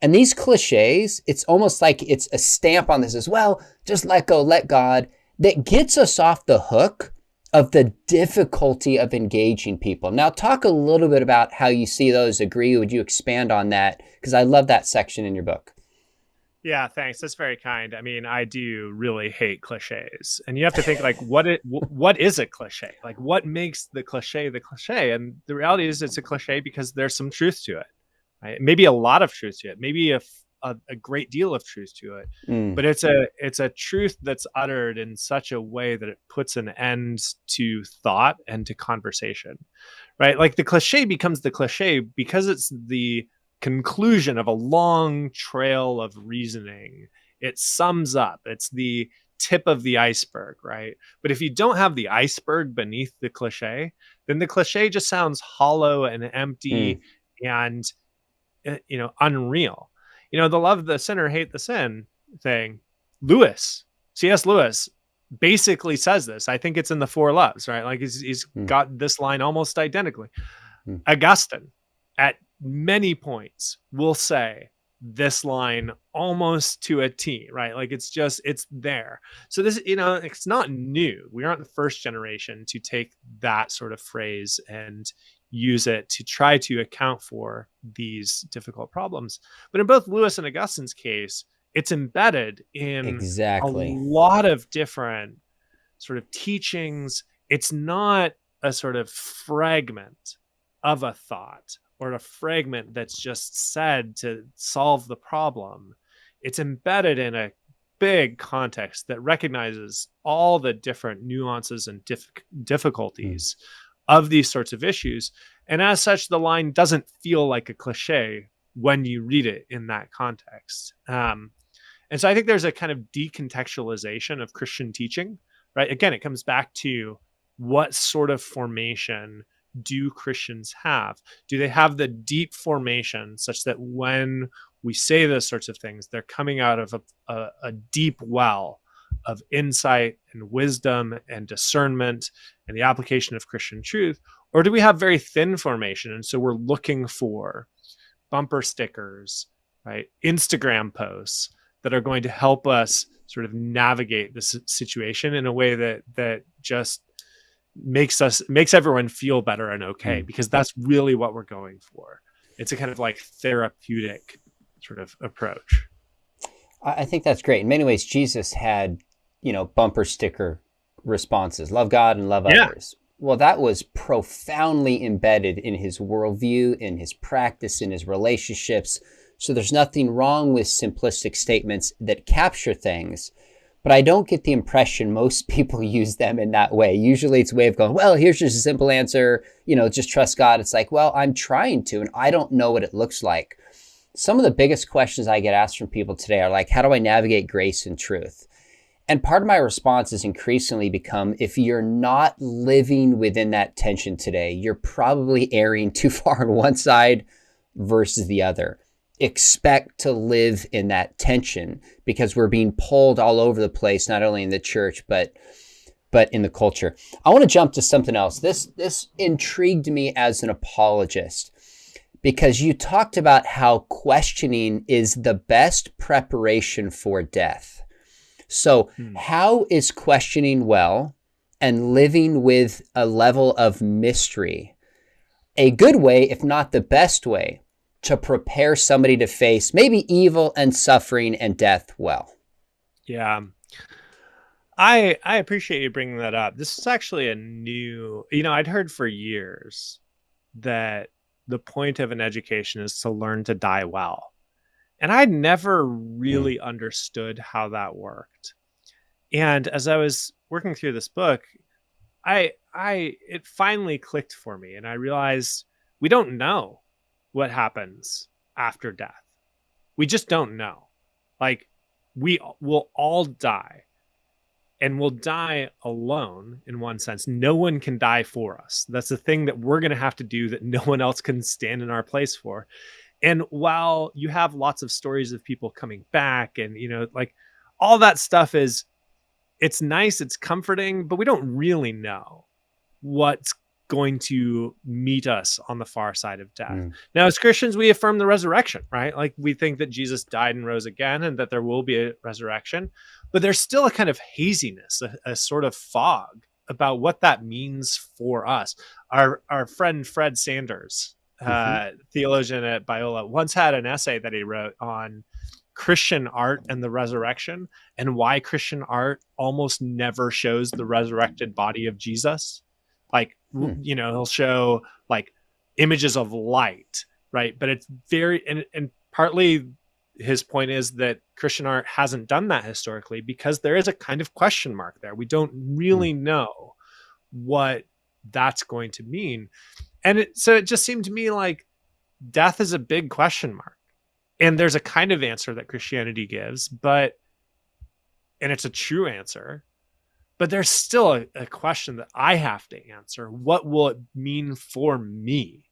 And these cliches, it's almost like it's a stamp on this as well. Just let go, let God, that gets us off the hook of the difficulty of engaging people. Now, talk a little bit about how you see those. Agree? Would you expand on that? Because I love that section in your book. Yeah, thanks. That's very kind. I mean, I do really hate cliches. And you have to think like what is a cliche? Like what makes the cliche the cliche? And the reality is it's a cliche because there's some truth to it. Right? Maybe a lot of truth to it. Maybe a great deal of truth to it. Mm, But it's a truth that's uttered in such a way that it puts an end to thought and to conversation. Right? Like the cliche becomes the cliche because it's the conclusion of a long trail of reasoning. It sums up. It's the tip of the iceberg, right? But if you don't have the iceberg beneath the cliche, then the cliche just sounds hollow and mm, empty and unreal. The love the sinner, hate the sin thing. C.S. Lewis basically says this. I think it's in the Four Loves, right? Like he's mm, got this line almost identically. mm, Augustine, at many points, will say this line almost to a T, right? Like it's there. So this, it's not new. We aren't the first generation to take that sort of phrase and use it to try to account for these difficult problems. But in both Lewis and Augustine's case, it's embedded in a exactly. lot of different sort of teachings. It's not a sort of fragment of a thought or a fragment that's just said to solve the problem. It's embedded in a big context that recognizes all the different nuances and Mm, difficulties of these sorts of issues. And as such, the line doesn't feel like a cliche when you read it in that context. And so I think there's a kind of decontextualization of Christian teaching, right? Again, it comes back to what sort of formation do Christians have? Do they have the deep formation such that when we say those sorts of things, they're coming out of a deep well of insight and wisdom and discernment and the application of Christian truth? Or do we have very thin formation? And so we're looking for bumper stickers, right? Instagram posts that are going to help us sort of navigate this situation in a way that just makes everyone feel better and okay, because that's really what we're going for. It's a kind of like therapeutic sort of approach. I think that's great. In many ways, Jesus had, bumper sticker responses: love God and love others. Well, that was profoundly embedded in his worldview, in his practice, in his relationships. So there's nothing wrong with simplistic statements that capture things. But I don't get the impression most people use them in that way. Usually it's a way of going, well, here's just a simple answer, just trust God. It's like, well, I'm trying to, and I don't know what it looks like. Some of the biggest questions I get asked from people today are like, how do I navigate grace and truth? And part of my response has increasingly become, if you're not living within that tension today, you're probably erring too far on one side versus the other. Expect to live in that tension, because we're being pulled all over the place, not only in the church, but in the culture. I want to jump to something else. This intrigued me as an apologist, because you talked about how questioning is the best preparation for death. So how is questioning well and living with a level of mystery a good way, if not the best way, to prepare somebody to face maybe evil and suffering and death well? Yeah. I appreciate you bringing that up. This is actually a new, I'd heard for years that the point of an education is to learn to die well. And I'd never really understood how that worked. And as I was working through this book, it finally clicked for me, and I realized we don't know what happens after death. We just don't know. Like, we will all die, and we'll die alone in one sense. No one can die for us. That's the thing that we're going to have to do that no one else can stand in our place for. And while you have lots of stories of people coming back and, like all that stuff it's nice, it's comforting, but we don't really know what's going to meet us on the far side of death. Now, as Christians, we affirm the resurrection, right? Like, we think that Jesus died and rose again and that there will be a resurrection, but there's still a kind of haziness, a sort of fog about what that means for us. Our friend Fred Sanders, theologian at Biola, once had an essay that he wrote on Christian art and the resurrection, and why Christian art almost never shows the resurrected body of Jesus. Like, he'll show like images of light, right? But it's very, and partly his point is that Christian art hasn't done that historically because there is a kind of question mark there. We don't really know what that's going to mean. And so it just seemed to me like death is a big question mark. And there's a kind of answer that Christianity gives, and it's a true answer, but there's still a question that I have to answer. What will it mean for me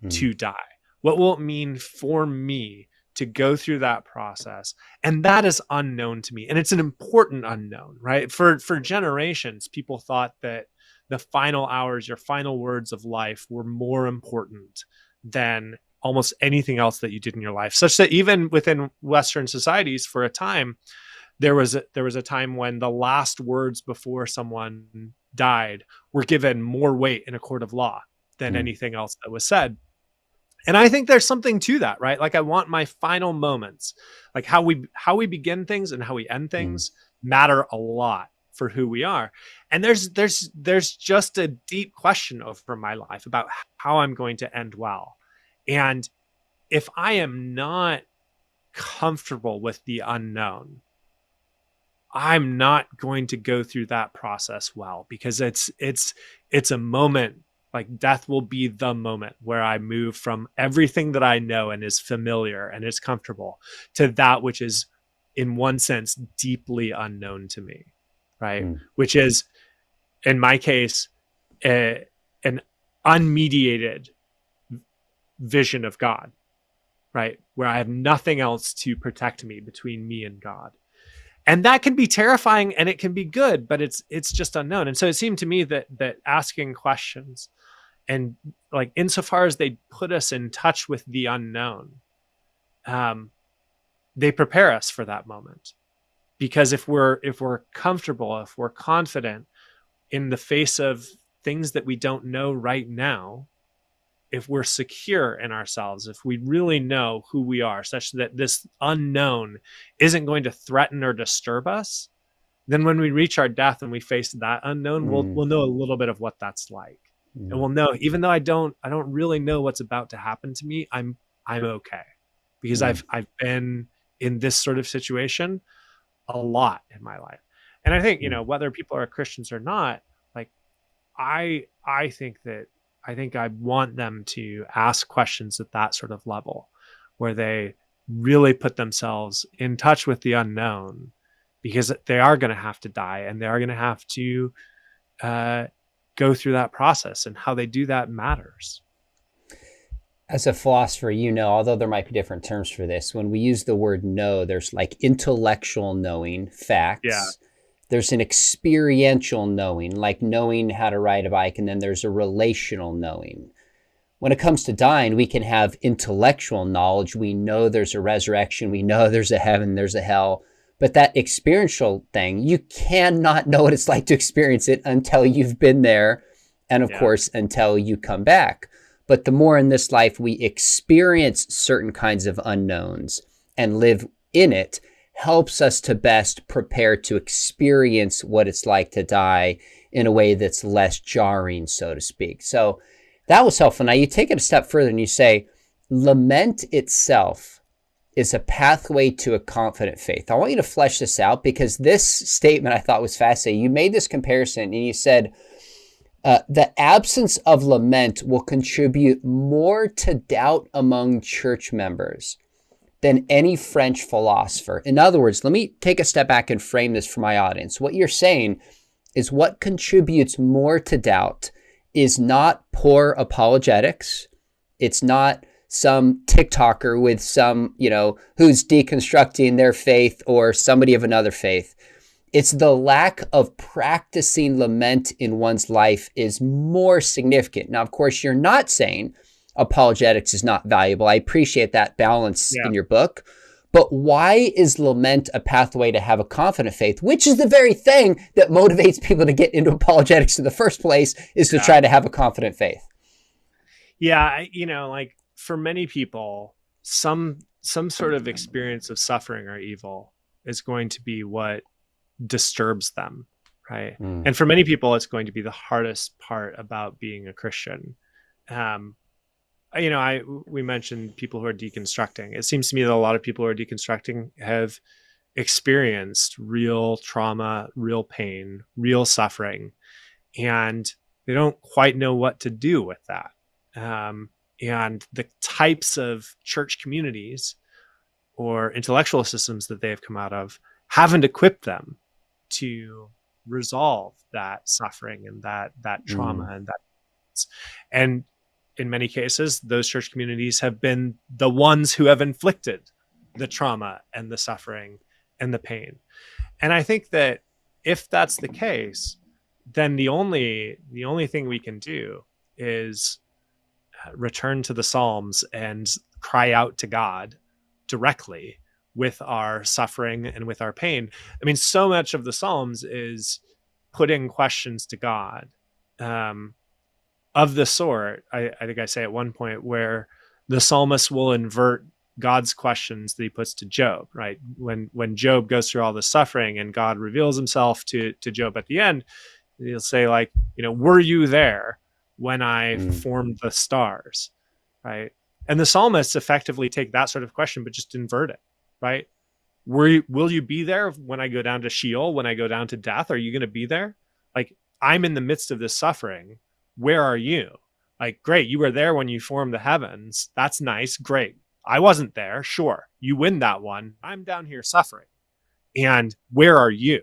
to die? What will it mean for me to go through that process? And that is unknown to me. And it's an important unknown, right? For generations, people thought that the final hours, your final words of life were more important than almost anything else that you did in your life, such that even within Western societies for a time, there was a time when the last words before someone died were given more weight in a court of law than anything else that was said. And I think there's something to that, right? Like, I want my final moments, like how we begin things and how we end things matter a lot for who we are. And there's just a deep question over my life about how I'm going to end well. And if I am not comfortable with the unknown, I'm not going to go through that process well, because it's a moment, like death will be the moment where I move from everything that I know and is familiar and is comfortable to that which is, in one sense, deeply unknown to me, right? Which is, in my case, an unmediated vision of God, right? Where I have nothing else to protect me between me and God. And that can be terrifying and it can be good, but it's just unknown. And so it seemed to me that asking questions, and like insofar as they put us in touch with the unknown, they prepare us for that moment. Because if we're comfortable, if we're confident in the face of things that we don't know right now, if we're secure in ourselves, if we really know who we are, such that this unknown isn't going to threaten or disturb us, then when we reach our death and we face that unknown, we'll know a little bit of what that's like. And we'll know, even though I don't really know what's about to happen to me, I'm okay. Because I've been in this sort of situation a lot in my life. And I think, whether people are Christians or not, like I think I want them to ask questions at that sort of level where they really put themselves in touch with the unknown, because they are going to have to die and they are going to have to go through that process, and how they do that matters. As a philosopher, although there might be different terms for this, when we use the word know, there's like intellectual knowing, facts. Yeah. There's an experiential knowing, like knowing how to ride a bike, and then there's a relational knowing. When it comes to dying, we can have intellectual knowledge. We know there's a resurrection. We know there's a heaven, there's a hell. But that experiential thing, you cannot know what it's like to experience it until you've been there, and of course, until you come back. But the more in this life we experience certain kinds of unknowns and live in it, helps us to best prepare to experience what it's like to die in a way that's less jarring, so to speak. So that was helpful. Now you take it a step further and you say, lament itself is a pathway to a confident faith. I want you to flesh this out, because this statement I thought was fascinating. You made this comparison and you said, the absence of lament will contribute more to doubt among church members than any French philosopher. In other words, let me take a step back and frame this for my audience. What you're saying is what contributes more to doubt is not poor apologetics. It's not some TikToker with some, who's deconstructing their faith, or somebody of another faith. It's the lack of practicing lament in one's life is more significant. Now, of course, you're not saying apologetics is not valuable. I appreciate that balance in your book. But why is lament a pathway to have a confident faith, which is the very thing that motivates people to get into apologetics in the first place, is to try to have a confident faith? Yeah, like for many people, some sort of experience of suffering or evil is going to be what disturbs them, right? And for many people, it's going to be the hardest part about being a Christian. We mentioned people who are deconstructing. It seems to me that a lot of people who are deconstructing have experienced real trauma, real pain, real suffering, and they don't quite know what to do with that. And the types of church communities or intellectual systems that they have come out of haven't equipped them to resolve that suffering and that trauma and in many cases, those church communities have been the ones who have inflicted the trauma and the suffering and the pain. And I think that if that's the case, then the only thing we can do is return to the Psalms and cry out to God directly with our suffering and with our pain. I mean, so much of the Psalms is putting questions to God, of the sort, I think I say at one point, where the psalmist will invert God's questions that he puts to Job, right? When Job goes through all the suffering and God reveals himself to Job at the end, he'll say, like, were you there when I formed the stars, right? And the psalmists effectively take that sort of question, but just invert it, right? Will you be there when I go down to Sheol, when I go down to death? Are you going to be there? Like, I'm in the midst of this suffering. Where are you? Like, great, you were there when you formed the heavens. That's nice. Great. I wasn't there. Sure. You win that one. I'm down here suffering. And where are you?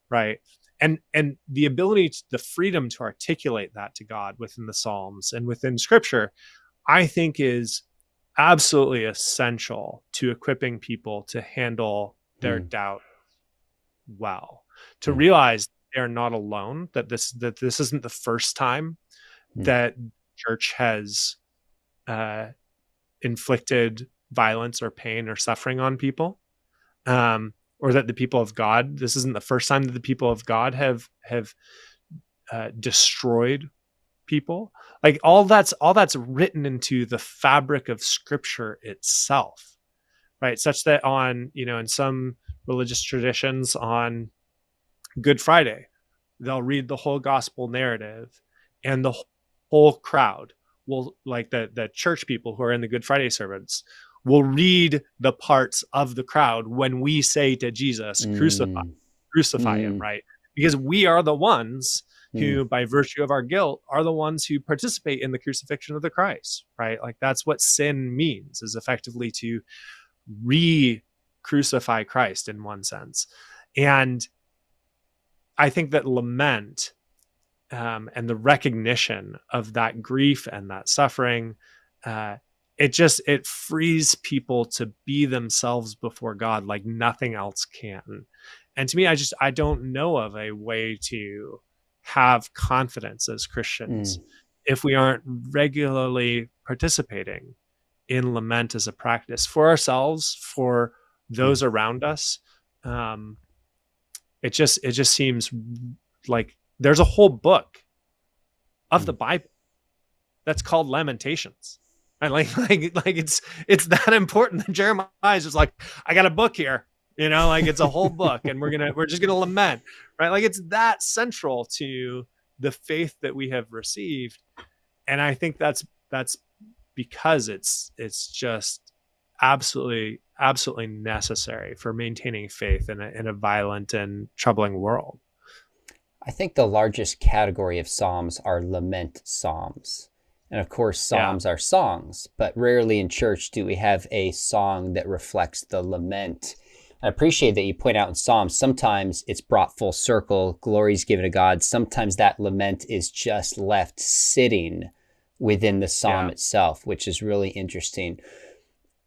Right. And the ability, the freedom to articulate that to God within the Psalms and within Scripture, I think is absolutely essential to equipping people to handle their Mm, doubt well, to yeah. realize they're not alone, that this isn't the first time Mm, that church has uh, inflicted violence or pain or suffering on people, or that the people of God, this isn't the first time that the people of God have destroyed people. Like all that's written into the fabric of Scripture itself, right? Such that on, in some religious traditions, on Good Friday, they'll read the whole gospel narrative, and the whole crowd will, like the church people who are in the Good Friday sermons, will read the parts of the crowd when we say to Jesus, mm, crucify him, mm, right? Because we are the ones mm, who, by virtue of our guilt, are the ones who participate in the crucifixion of the Christ, right? Like that's what sin means, is effectively to re-crucify Christ in one sense. And I think that lament, and the recognition of that grief and that suffering, uh, it frees people to be themselves before God like nothing else can. And to me, I don't know of a way to have confidence as Christians mm, if we aren't regularly participating in lament as a practice for ourselves, for mm, those around us. Um, it just seems like there's a whole book of the mm. Bible that's called Lamentations. And like it's that important that Jeremiah is just like, I got a book here, like it's a whole book, and we're just gonna lament, right? Like it's that central to the faith that we have received. And I think that's because it's just absolutely necessary for maintaining faith in a violent and troubling world. I think the largest category of psalms are lament psalms. And of course, Yeah. psalms are songs, but rarely in church do we have a song that reflects the lament. I appreciate that you point out in Psalms, sometimes it's brought full circle, glory's given to God. Sometimes that lament is just left sitting within the psalm Yeah. itself, which is really interesting.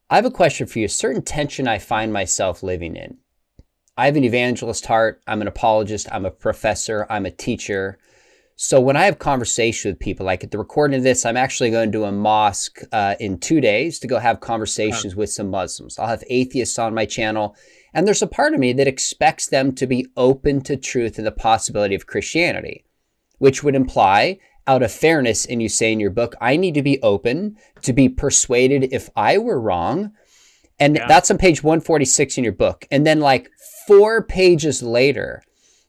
I have a question for you. A certain tension I find myself living in. I have an evangelist heart. I'm an apologist. I'm a professor. I'm a teacher. So when I have conversation with people, like at the recording of this, I'm actually going to a mosque in 2 days to go have conversations with some Muslims. I'll have atheists on my channel. And there's a part of me that expects them to be open to truth and the possibility of Christianity, which would imply, out of fairness, and you say in your book, I need to be open to be persuaded if I were wrong. And Yeah. that's on page 146 in your book. And then like 4 pages later,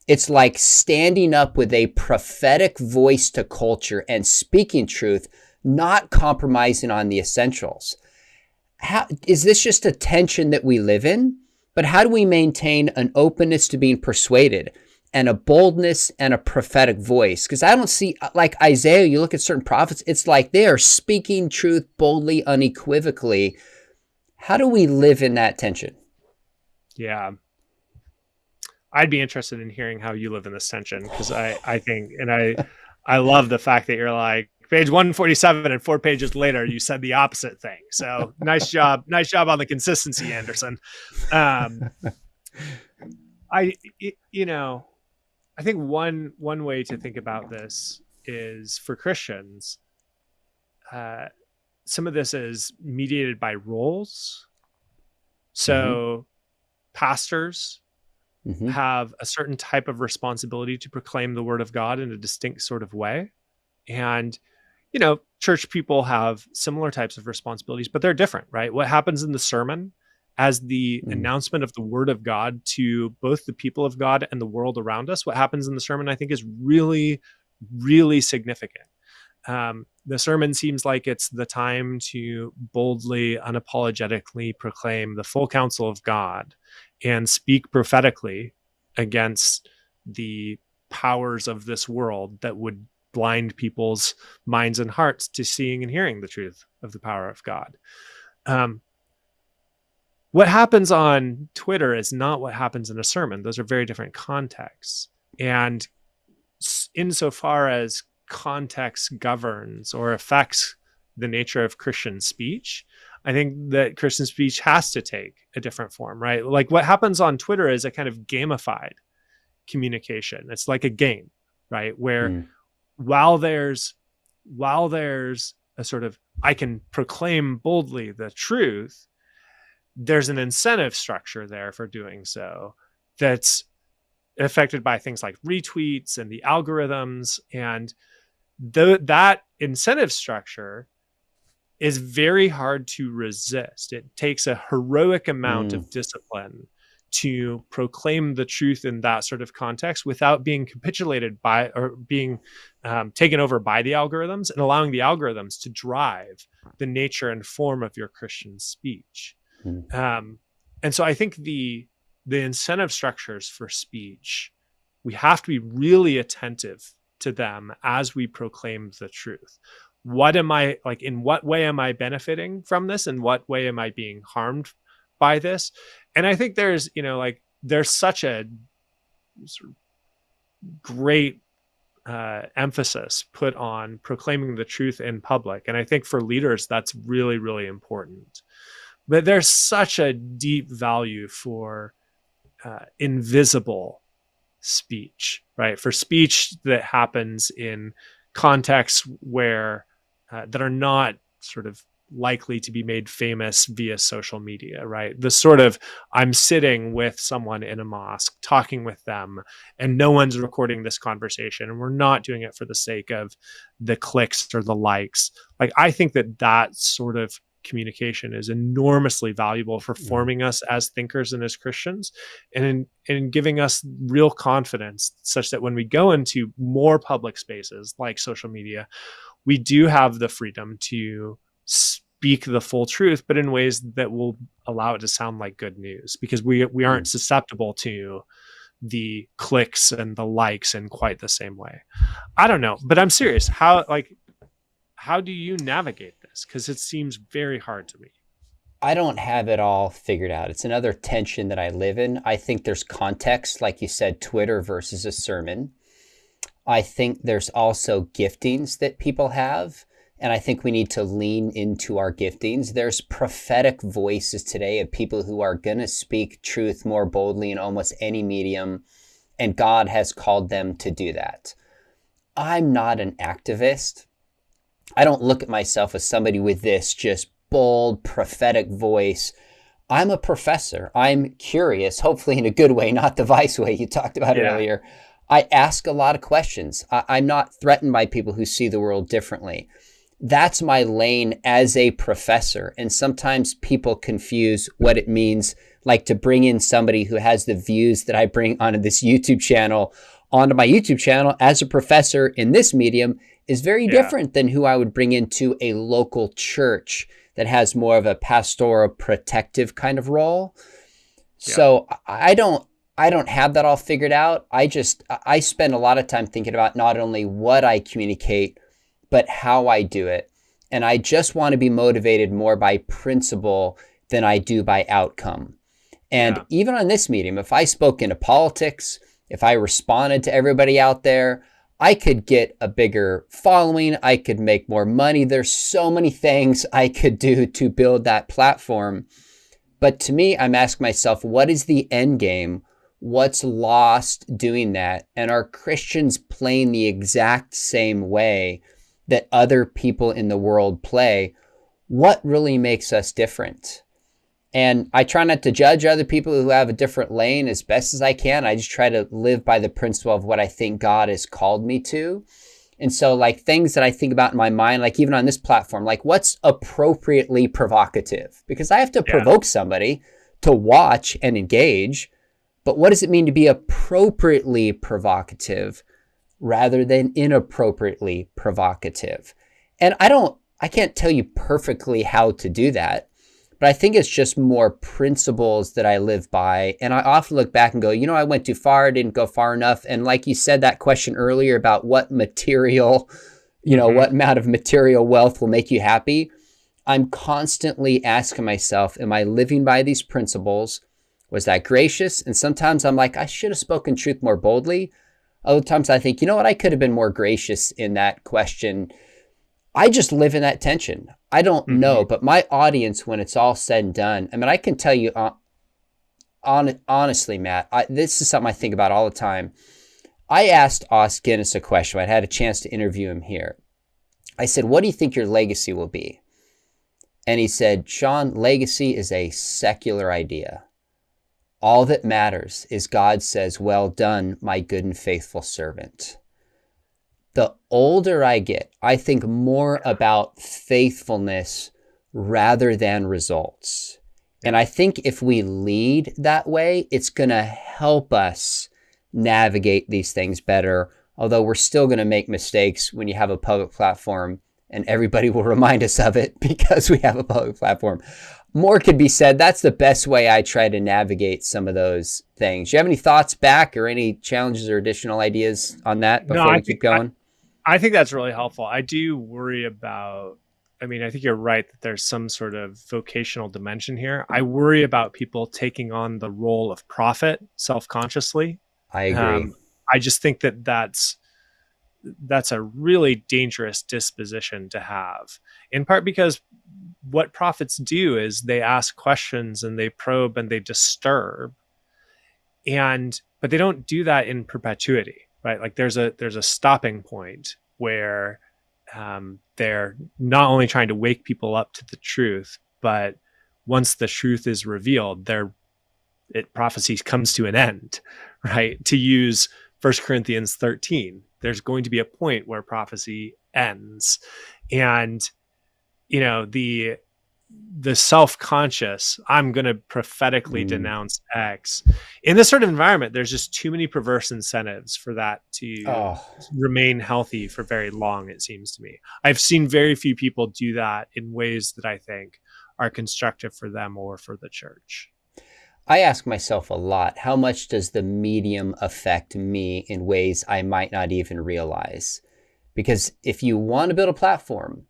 it's like standing up with a prophetic voice to culture and speaking truth, not compromising on the essentials. How, is this just a tension that we live in? But how do we maintain an openness to being persuaded and a boldness and a prophetic voice? Because I don't see, like Isaiah, you look at certain prophets, it's like they are speaking truth boldly, unequivocally. How do we live in that tension? Yeah. I'd be interested in hearing how you live in this tension, because I think, and I love the fact that you're like, page 147 and 4 pages later you said the opposite thing. So nice job on the consistency, Anderson. um I you know I think one way to think about this is, for Christians, uh some of this is mediated by roles. Mm-hmm. So pastors Mm-hmm. have a certain type of responsibility to proclaim the word of God in a distinct sort of way. And, church people have similar types of responsibilities, but they're different, right? What happens in the sermon as the Mm, announcement of the word of God to both the people of God and the world around us, what happens in the sermon, I think, is really, really significant. The sermon seems like it's the time to boldly, unapologetically proclaim the full counsel of God and speak prophetically against the powers of this world that would blind people's minds and hearts to seeing and hearing the truth of the power of God. Um, what happens on Twitter is not what happens in a sermon. Those are very different contexts. And insofar as context governs or affects the nature of Christian speech, I think that Christian speech has to take a different form, right? Like what happens on Twitter is a kind of gamified communication. It's like a game, right? Where Mm, while there's a sort of, I can proclaim boldly the truth, there's an incentive structure there for doing so that's affected by things like retweets and the algorithms. And that incentive structure is very hard to resist. It takes a heroic amount mm, of discipline to proclaim the truth in that sort of context without being capitulated by or being taken over by the algorithms, and allowing the algorithms to drive the nature and form of your Christian speech. mm, And so I think the incentive structures for speech, we have to be really attentive to them as we proclaim the truth. What am I like? In what way am I benefiting from this? And what way am I being harmed by this? And I think there's, like there's such a sort of great emphasis put on proclaiming the truth in public. And I think for leaders, that's really, really important. But there's such a deep value for invisible speech, right? For speech that happens in contexts where that are not sort of likely to be made famous via social media, right? The sort of, I'm sitting with someone in a mosque, talking with them, and no one's recording this conversation, and we're not doing it for the sake of the clicks or the likes. Like, I think that sort of communication is enormously valuable for forming us as thinkers and as Christians, and in giving us real confidence such that when we go into more public spaces like social media, we do have the freedom to speak the full truth, but in ways that will allow it to sound like good news, because we aren't susceptible to the clicks and the likes in quite the same way. I don't know, but I'm serious. How do you navigate this? Because it seems very hard to me. I don't have it all figured out. It's another tension that I live in. I think there's context, like you said, Twitter versus a sermon. I think there's also giftings that people have, and I think we need to lean into our giftings. There's prophetic voices today of people who are going to speak truth more boldly in almost any medium, and God has called them to do that. I'm not an activist. I don't look at myself as somebody with this just bold prophetic voice. I'm a professor. I'm curious, hopefully in a good way, not the vice way you talked about earlier. I ask a lot of questions. I'm not threatened by people who see the world differently. That's my lane as a professor. And sometimes people confuse what it means, like to bring in somebody who has the views that I bring onto this YouTube channel, onto my YouTube channel as a professor in this medium is very different than who I would bring into a local church that has more of a pastoral protective kind of role. So I don't have that all figured out. I spend a lot of time thinking about not only what I communicate, but how I do it. And I just want to be motivated more by principle than I do by outcome. And even on this medium, if I spoke into politics, if I responded to everybody out there, I could get a bigger following. I could make more money. There's so many things I could do to build that platform. But to me, I'm asking myself, what is the end game? What's lost doing that? And are Christians playing the exact same way that other people in the world play? What really makes us different? And I try not to judge other people who have a different lane as best as I can. I just try to live by the principle of what I think God has called me to. And so like things that I think about in my mind, like even on this platform, like what's appropriately provocative? Because I have to provoke somebody to watch and engage. But what does it mean to be appropriately provocative rather than inappropriately provocative? And I can't tell you perfectly how to do that. But I think it's just more principles that I live by. And I often look back and go, I went too far, didn't go far enough. And like you said, that question earlier about what material, what amount of material wealth will make you happy. I'm constantly asking myself, am I living by these principles? Was that gracious? And sometimes I'm like, I should have spoken truth more boldly. Other times I think, I could have been more gracious in that question. I just live in that tension. I don't know, Mm-hmm. but my audience, when it's all said and done, I mean, I can tell you honestly, Matt, this is something I think about all the time. I asked Os Guinness a question. I had a chance to interview him here. I said, what do you think your legacy will be? And he said, Sean, legacy is a secular idea. All that matters is God says, well done, my good and faithful servant. The older I get, I think more about faithfulness rather than results. And Yeah. I think if we lead that way, it's going to help us navigate these things better. Although we're still going to make mistakes when you have a public platform, and everybody will remind us of it because we have a public platform. More could be said. That's the best way I try to navigate some of those things. Do you have any thoughts back or any challenges or additional ideas on that No, before we keep going? I think that's really helpful. I do worry about, I mean, I think you're right that there's some sort of vocational dimension here. I worry about people taking on the role of prophet self-consciously. I agree. Um, I just think that that's a really dangerous disposition to have, in part because what prophets do is they ask questions and they probe and they disturb, and but they don't do that in perpetuity, right? Like there's a stopping point where they're not only trying to wake people up to the truth, but once the truth is revealed, prophecy comes to an end, right? To use 1 Corinthians 13, there's going to be a point where prophecy ends. And the self-conscious, I'm going to prophetically denounce X. In this sort of environment, there's just too many perverse incentives for that to Oh, remain healthy for very long, it seems to me. I've seen very few people do that in ways that I think are constructive for them or for the church. I ask myself a lot, how much does the medium affect me in ways I might not even realize? Because if you want to build a platform,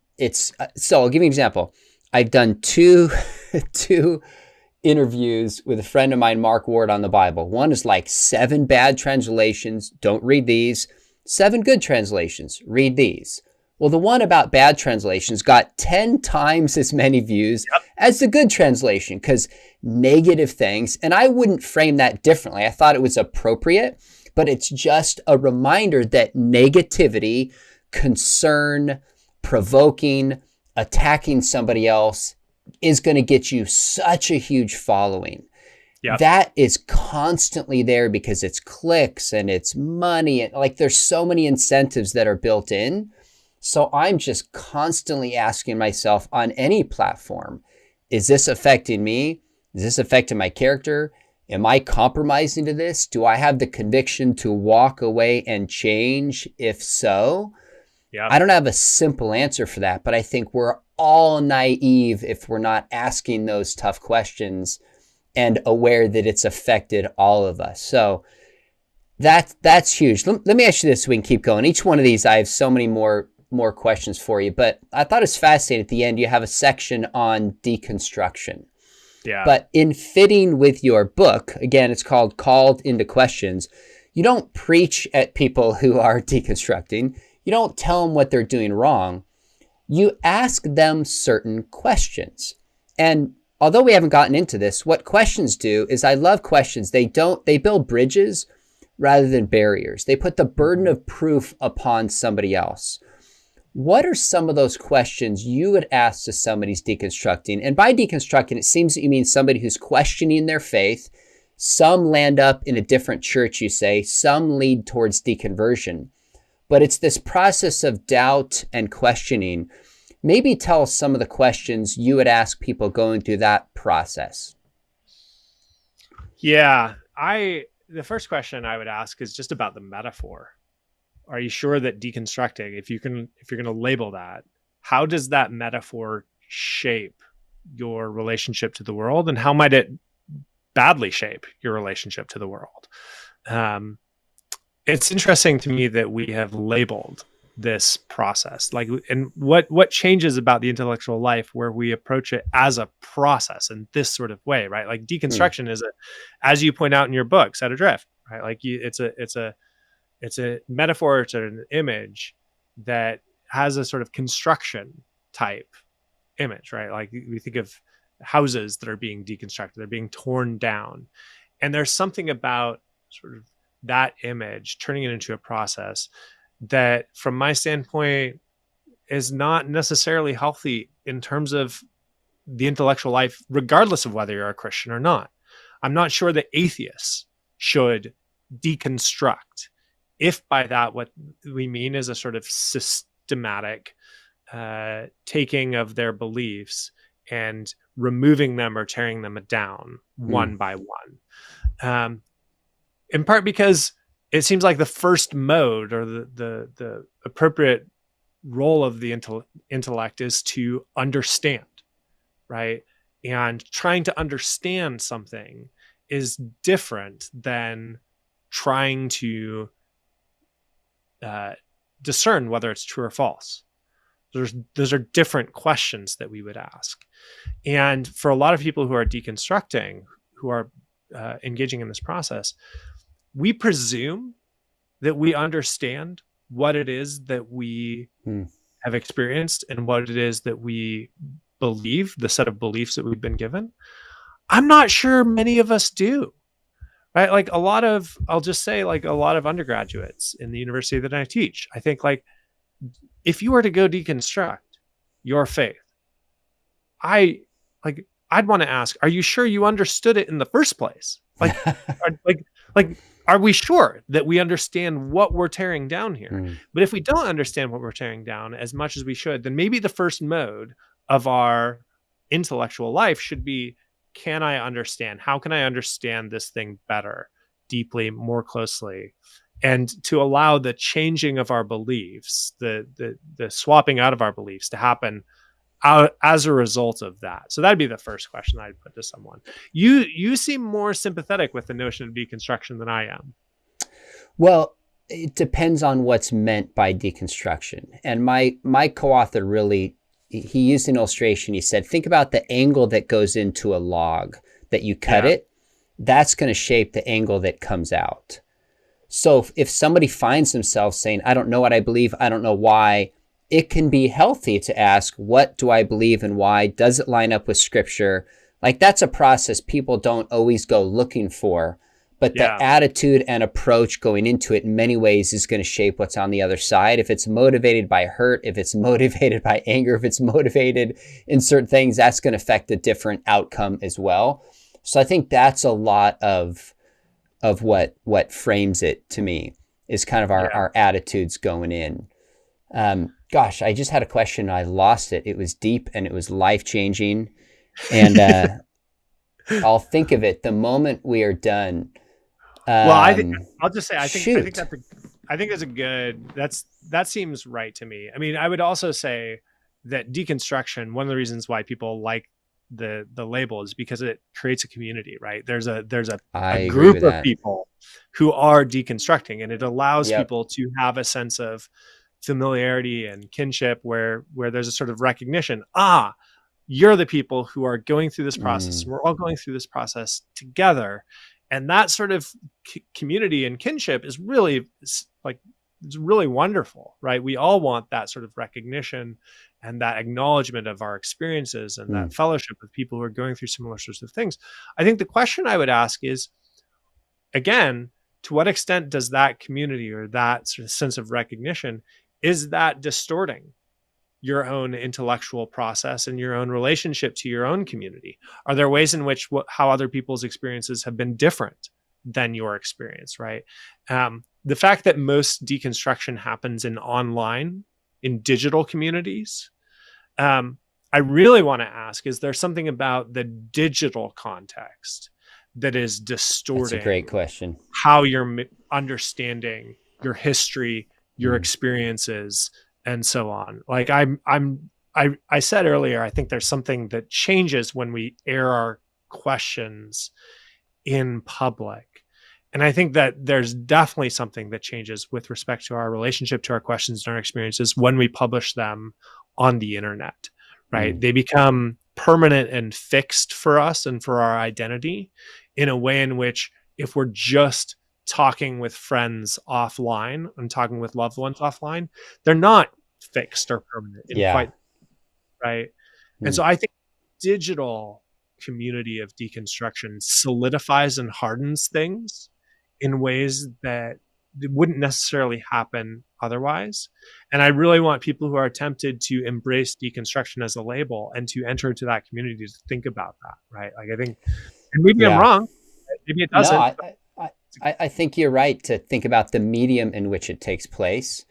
so I'll give you an example. I've done two two interviews with a friend of mine, Mark Ward, on the Bible. One is like 7 bad translations, don't read these. 7 good translations, read these. Well, the one about bad translations got 10 times as many views as the good translation because negative things. And I wouldn't frame that differently. I thought it was appropriate, but it's just a reminder that negativity, concern, provoking, attacking somebody else is going to get you such a huge following. Yep. That is constantly there because it's clicks and it's money. And like there's so many incentives that are built in. So I'm just constantly asking myself on any platform, is this affecting me? Is this affecting my character? Am I compromising to this? Do I have the conviction to walk away and change? If so, Yeah. I don't have a simple answer for that, but I think we're all naive if we're not asking those tough questions and aware that it's affected all of us. So that's huge. Let me ask you this so we can keep going. Each one of these, I have so many more questions for you, but I thought it was fascinating at the end. You have a section on deconstruction. Yeah. But in fitting with your book, again, it's Called Into Questions. You don't preach at people who are deconstructing. You don't tell them what they're doing wrong. You ask them certain questions. And although we haven't gotten into this, what questions do is, I love questions. They build bridges rather than barriers. They put the burden of proof upon somebody else. What are some of those questions you would ask to somebody who's deconstructing? And by deconstructing, it seems that you mean somebody who's questioning their faith. Some land up in a different church, you say. Some lead towards deconversion. But it's this process of doubt and questioning. Maybe tell us some of the questions you would ask people going through that process. Yeah. The first question I would ask is just about the metaphor. Are you sure that deconstructing, if you're going to label that, how does that metaphor shape your relationship to the world, and how might it badly shape your relationship to the world? It's interesting to me that we have labeled this process, and what changes about the intellectual life where we approach it as a process in this sort of way, right? Like deconstruction is as you point out in your book, Set Adrift, right? Like it's a metaphor, it's an image that has a sort of construction type image, right? Like we think of houses that are being deconstructed, they're being torn down. And there's something about sort of that image, turning it into a process that, from my standpoint, is not necessarily healthy in terms of the intellectual life, regardless of whether you're a Christian or not. I'm not sure that atheists should deconstruct, if by that what we mean is a sort of systematic taking of their beliefs and removing them or tearing them down one by one. In part because it seems like the first mode, or the appropriate role of the intellect, is to understand, right? And trying to understand something is different than trying to discern whether it's true or false. Those are different questions that we would ask. And for a lot of people who are deconstructing, who are engaging in this process, we presume that we understand what it is that we have experienced and what it is that we believe, the set of beliefs that we've been given. I'm not sure many of us do, right? Like I'll just say, like a lot of undergraduates in the university that I teach, I think, like, if you were to go deconstruct your faith, I'd want to ask, are you sure you understood it in the first place? Are we sure that we understand what we're tearing down here? But if we don't understand what we're tearing down as much as we should, then maybe the first mode of our intellectual life should be, can I understand? How can I understand this thing better, deeply, more closely? And to allow the changing of our beliefs, the swapping out of our beliefs to happen as a result of that. So that'd be the first question I'd put to someone. You seem more sympathetic with the notion of deconstruction than I am. Well, it depends on what's meant by deconstruction. And my co-author really, he used an illustration. He said, think about the angle that goes into a log, that you cut it, that's going to shape the angle that comes out. So if somebody finds themselves saying, I don't know what I believe, I don't know why, it can be healthy to ask, what do I believe and why? Does it line up with scripture? Like, that's a process people don't always go looking for, but the attitude and approach going into it in many ways is going to shape what's on the other side. If it's motivated by hurt, if it's motivated by anger, if it's motivated in certain things, that's going to affect a different outcome as well. So I think that's a lot of what frames it to me, is kind of our attitudes going in. Gosh, I just had a question. I lost it. It was deep and it was life-changing. And I'll think of it the moment we are done. I'll just say, I think that's a good, that seems right to me. I mean, I would also say that deconstruction, one of the reasons why people like the label is because it creates a community, right? There's a group of people who are deconstructing, and it allows people to have a sense of familiarity and kinship where there's a sort of recognition. You're the people who are going through this process. We're all going through this process together. And that sort of community and kinship is really, like, it's really wonderful, right? We all want that sort of recognition and that acknowledgement of our experiences and that fellowship of people who are going through similar sorts of things. I think the question I would ask is, again, to what extent does that community or that sort of sense of recognition, is that distorting your own intellectual process and your own relationship to your own community? Are there ways in which how other people's experiences have been different than your experience, right? The fact that most deconstruction happens in digital communities, I really want to ask, is there something about the digital context that is distorting? That's a great question. How you're understanding your history, your experiences, and so on. Like I said earlier, I think there's something that changes when we air our questions in public. And I think that there's definitely something that changes with respect to our relationship to our questions and our experiences when we publish them on the internet, right? They become permanent and fixed for us and for our identity in a way in which, if we're just talking with friends offline and talking with loved ones offline, they're not fixed or permanent in Yeah. quite right. And Mm. so I think digital community of deconstruction solidifies and hardens things in ways that wouldn't necessarily happen otherwise. And I really want people who are tempted to embrace deconstruction as a label and to enter into that community to think about that, right? Like I think, and maybe I'm Yeah. wrong, maybe it No, doesn't. I think you're right to think about the medium in which it takes place.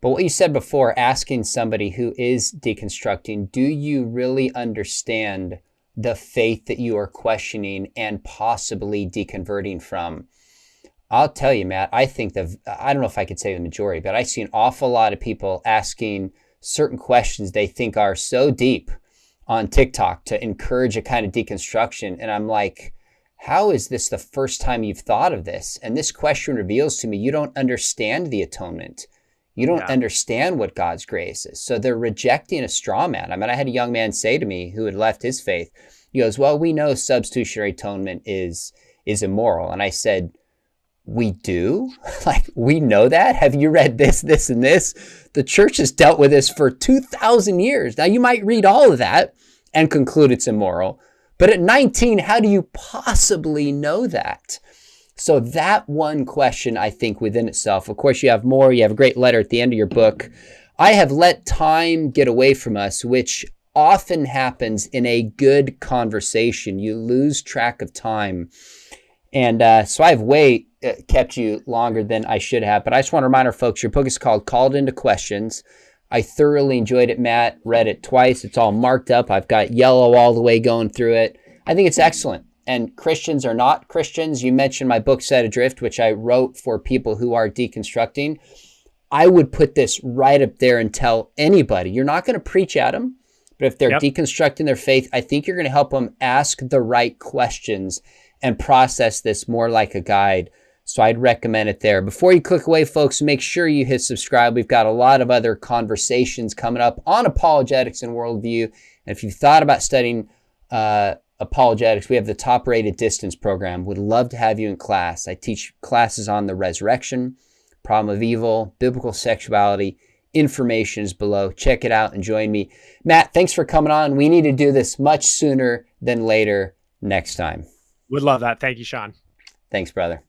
But what you said before, asking somebody who is deconstructing, do you really understand the faith that you are questioning and possibly deconverting from? I'll tell you, Matt, I don't know if I could say the majority, but I see an awful lot of people asking certain questions they think are so deep on TikTok to encourage a kind of deconstruction. And I'm like, how is this the first time you've thought of this? And this question reveals to me you don't understand the atonement. You don't understand what God's grace is. So they're rejecting a straw man. I mean, I had a young man say to me who had left his faith, he goes, well, we know substitutionary atonement is immoral. And I said, we do? Like, we know that? Have you read this, this, and this? The church has dealt with this for 2,000 years. Now, you might read all of that and conclude it's immoral. But at 19, how do you possibly know that? So that one question, I think, within itself, of course, you have more. You have a great letter at the end of your book. I have let time get away from us, which often happens in a good conversation. You lose track of time. And so I've kept you longer than I should have. But I just want to remind our folks, your book is called Called Into Questions. I thoroughly enjoyed it, Matt. Read it twice. It's all marked up. I've got yellow all the way going through it. I think it's excellent. And Christians are not Christians. You mentioned my book, Set Adrift, which I wrote for people who are deconstructing. I would put this right up there and tell anybody, you're not going to preach at them, but if they're deconstructing their faith, I think you're going to help them ask the right questions and process this more like a guide. So I'd recommend it there. Before you click away, folks, make sure you hit subscribe. We've got a lot of other conversations coming up on apologetics and worldview. And if you've thought about studying apologetics, we have the top-rated distance program. Would love to have you in class. I teach classes on the resurrection, problem of evil, biblical sexuality. Information is below. Check it out and join me. Matt, thanks for coming on. We need to do this much sooner than later next time. Would love that. Thank you, Sean. Thanks, brother.